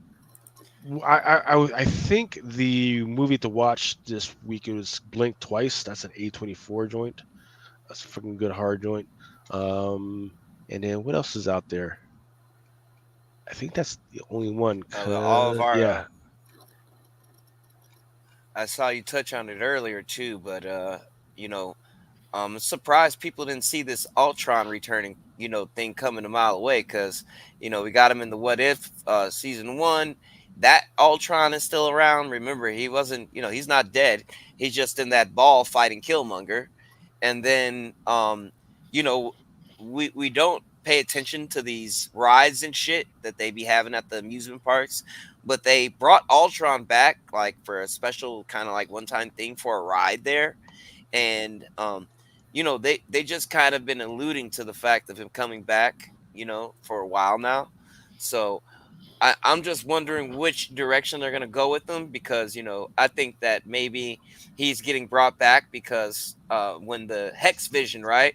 I think the movie to watch this week was Blink Twice. That's an A24 joint. That's a freaking good horror joint. Um, And then what else is out there? I think that's the only one. All of our. Yeah, I saw you touch on it earlier too, but you know, surprised people didn't see this Ultron returning, thing coming a mile away because, we got him in the What If season one. That Ultron is still around. Remember, he wasn't, he's not dead. He's just in that ball fighting Killmonger. And then, you know, we don't pay attention to these rides and shit that they be having at the amusement parks, but they brought Ultron back like for a special kind of like one time thing for a ride there, and they just kind of been alluding to the fact of him coming back, for a while now. So I'm just wondering which direction they're gonna go with him because I think that maybe he's getting brought back because when the Hex Vision right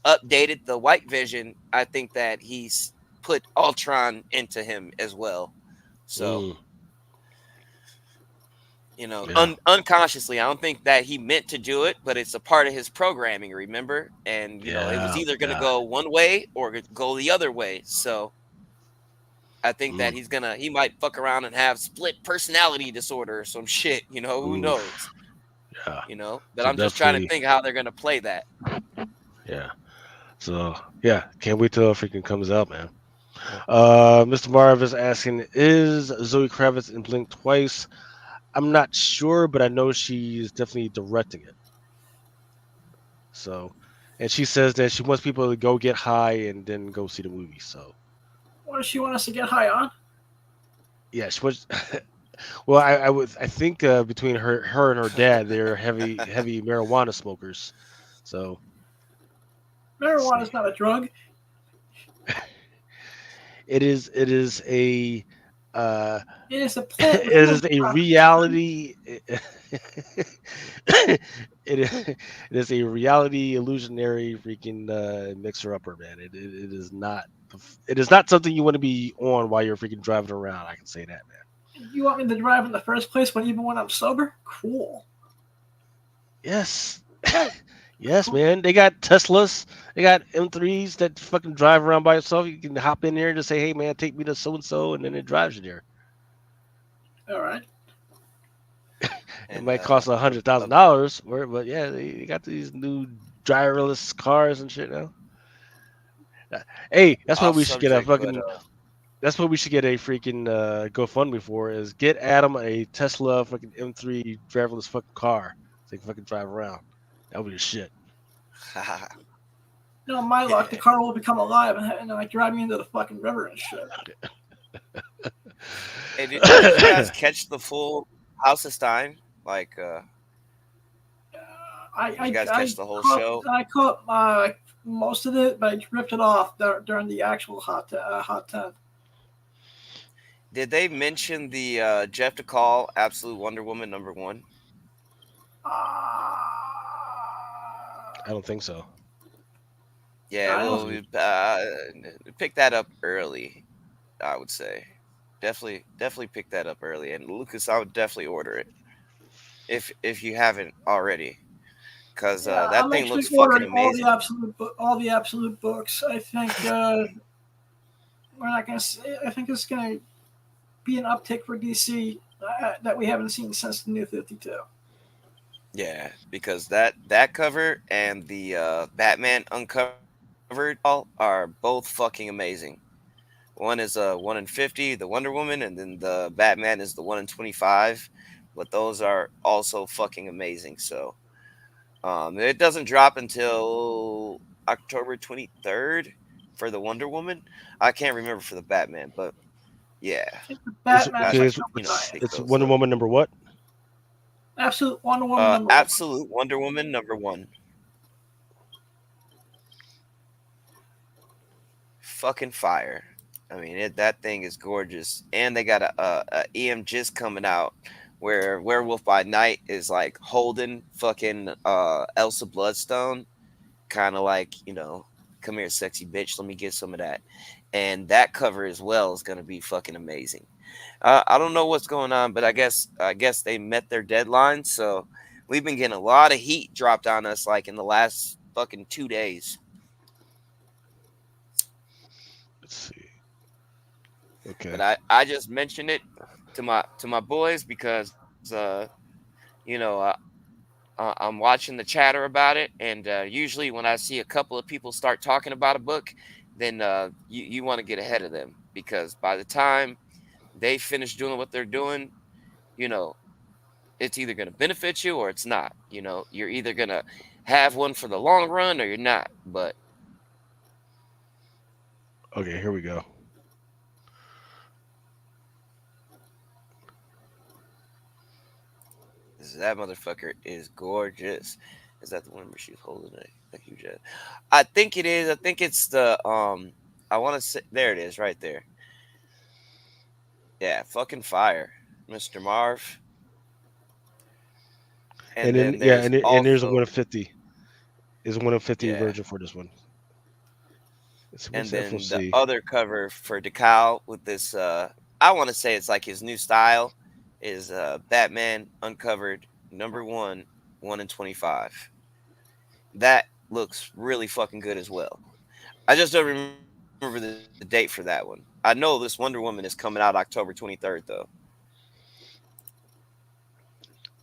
updated the White Vision, I think that he's put Ultron into him as well. So mm, yeah, unconsciously, I don't think that he meant to do it, but it's a part of his programming, remember? And it was yeah, either going to yeah. go one way or go the other way. So I think that Mm, he might fuck around and have split personality disorder or some shit, who knows? oof, yeah. But So I'm just trying to definitely, think how they're going to play that. yeah. So yeah, can't wait till it freaking comes out, man. Mr. Marv is asking, is Zoe Kravitz in Blink Twice? I'm not sure, but I know she's definitely directing it. So, and she says that she wants people to go get high and then go see the movie. So, What does she want us to get high on? yeah, she was. Well, I think between her and her dad, they're heavy marijuana smokers. So, let's Marijuana see. is not a drug. It is a uh, It is a plant with it no is a profit. reality. It is a reality illusionary freaking mixer upper, man. It is not. It is not something you want to be on while you're freaking driving around. I can say that, man. You want me to drive in the first place even when I'm sober? Cool. Yes, yes, man. They got Teslas. They got M3s that fucking drive around by itself. You can hop in there and just say, "Hey, man, take me to so and so," and then it drives you there. All right. It And might cost $100,000, but yeah, they got these new driverless cars and shit now. Hey, that's what off we should get a subject, but fucking. That's what we should get a freaking GoFundMe for. Is get Adam a Tesla fucking M3 driverless fucking car so he can fucking drive around. That would be the shit. My luck, the yeah. car will become alive and like drive me into the fucking river and shit. Hey, did you guys catch the full House of Stein? Like, did you guys catch the whole show? I caught most of it, but I ripped it off during the actual hot 10. Did they mention the Jeff DeCall Absolute Wonder Woman #1? I don't think so. Yeah, I well, don't. we picked that up early. I would say, definitely pick that up early. And Lucas, I would definitely order it if you haven't already, because Yeah, that I'm thing actually looks fucking ordering amazing. all the absolute books. I think we're not gonna. I think it's gonna be an uptick for DC that we haven't seen since the New 52. Yeah, because that cover and the Batman Uncovered all are both fucking amazing. One is 1 in 50, the Wonder Woman, and then the Batman is the 1 in 25. But those are also fucking amazing. So it doesn't drop until October 23rd for the Wonder Woman. I can't remember for the Batman, but yeah, I think the It's Batman I is okay. like It's number it's, 9. pick it's those Wonder up. Woman number what? Absolute Wonder Woman number 1. Absolute Wonder Woman #1. Fucking fire. I mean, that thing is gorgeous, and they got a EM just coming out where Werewolf by Night is like holding fucking Elsa Bloodstone, kind of like come here, sexy bitch, let me get some of that. And that cover as well is gonna be fucking amazing. I don't know what's going on, but I guess they met their deadline, so we've been getting a lot of heat dropped on us like in the last fucking 2 days. Okay. But I just mentioned it to my boys because you know I'm watching the chatter about it, and usually when I see a couple of people start talking about a book, then you want to get ahead of them, because by the time they finish doing what they're doing, you know, it's either going to benefit you or it's not. You know, you're either going to have one for the long run or you're not. But Okay, here we go. that motherfucker is gorgeous. Is that the one where she's holding a huge head? I think it is. I think it's the I want to say, there it is, right there. Yeah, fucking fire, Mr. Marv. And then then there's and there's a also 1 of 50. There's a 1 of 50 yeah, version for this one. and What's then the FOC? other cover for Decal with this I want to say it's like his new style is Batman Uncovered #1, 1 in 25. That looks really fucking good as well. I just don't remember the date for that one. I know this Wonder Woman is coming out October 23rd though.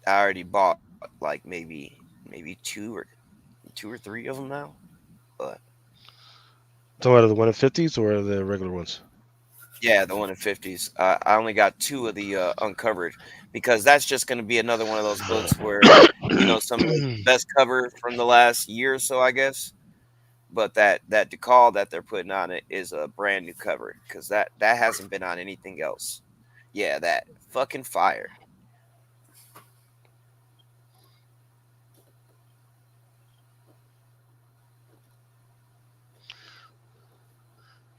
I already bought like maybe two or three of them now. But Talking about the 1 of 50s or the regular ones? yeah, the 1 in 50s. I only got 2 of the Uncovered, because that's just going to be another one of those books where, you know, some of the best cover from the last year or so, I guess. But that Decal that they're putting on it is a brand new cover, because that hasn't been on anything else. Yeah, that fucking fire.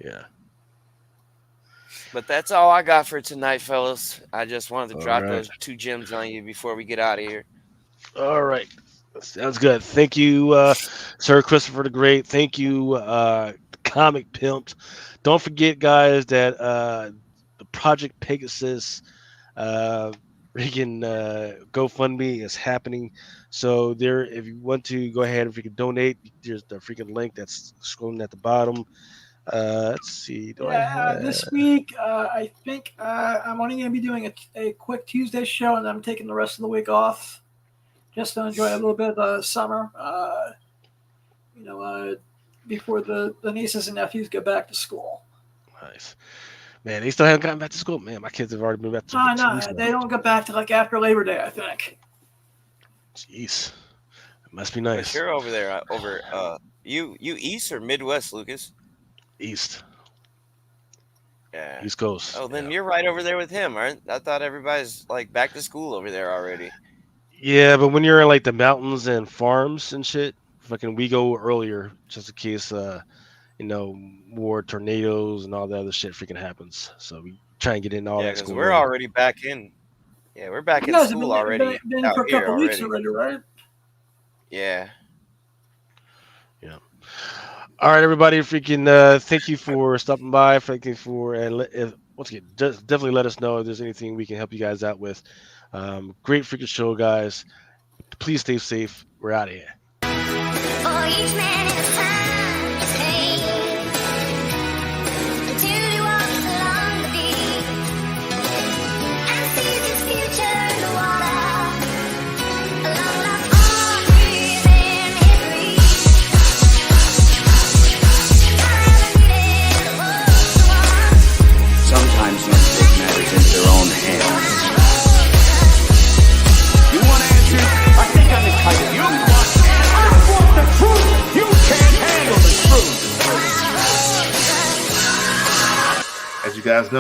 Yeah. But that's all I got for tonight, fellas. I just wanted to All drop right. those 2 gems on you before we get out of here. All right. Sounds good. Thank you, Sir Christopher the Great. Thank you, Comic Pimp. Don't forget, guys, that the Project Pegasus GoFundMe is happening. So there, if you want to go ahead and freaking donate, there's the freaking link that's scrolling at the bottom. Let's see. This week, I think I'm only going to be doing a quick Tuesday show, and I'm taking the rest of the week off just to enjoy a little bit of the summer. Before the nieces and nephews go back to school. Nice. Man, they still haven't gotten back to school. Man, my kids have already been back to school. No, they don't go back to like after Labor Day, I think. Jeez. It must be nice. But you're over there, you East or Midwest, Lucas? East. Yeah. East Coast. Oh, then you're right over there with him, aren't? I thought everybody's like back to school over there already. Yeah, but when you're in like the mountains and farms and shit, fucking we go earlier just in case more tornadoes and all that other shit freaking happens. So we try and get in all that because school. we're already back in. Yeah, we're back in school already. Been for a couple weeks already, right? Yeah. Yeah. All right, everybody. Freaking thank you for stopping by. Thank you for once again, definitely let us know if there's anything we can help you guys out with. Great freaking show, guys. Please stay safe. We're out of here. For each man in his time to stay, until he walks along the beach and sees his future in the water, along with all within his reach. I haven't needed the world to want. Sometimes men take matters into their own hands. You want answers? I think I'm entitled. You want answers? I want the truth. You can't handle the truth. As you guys know,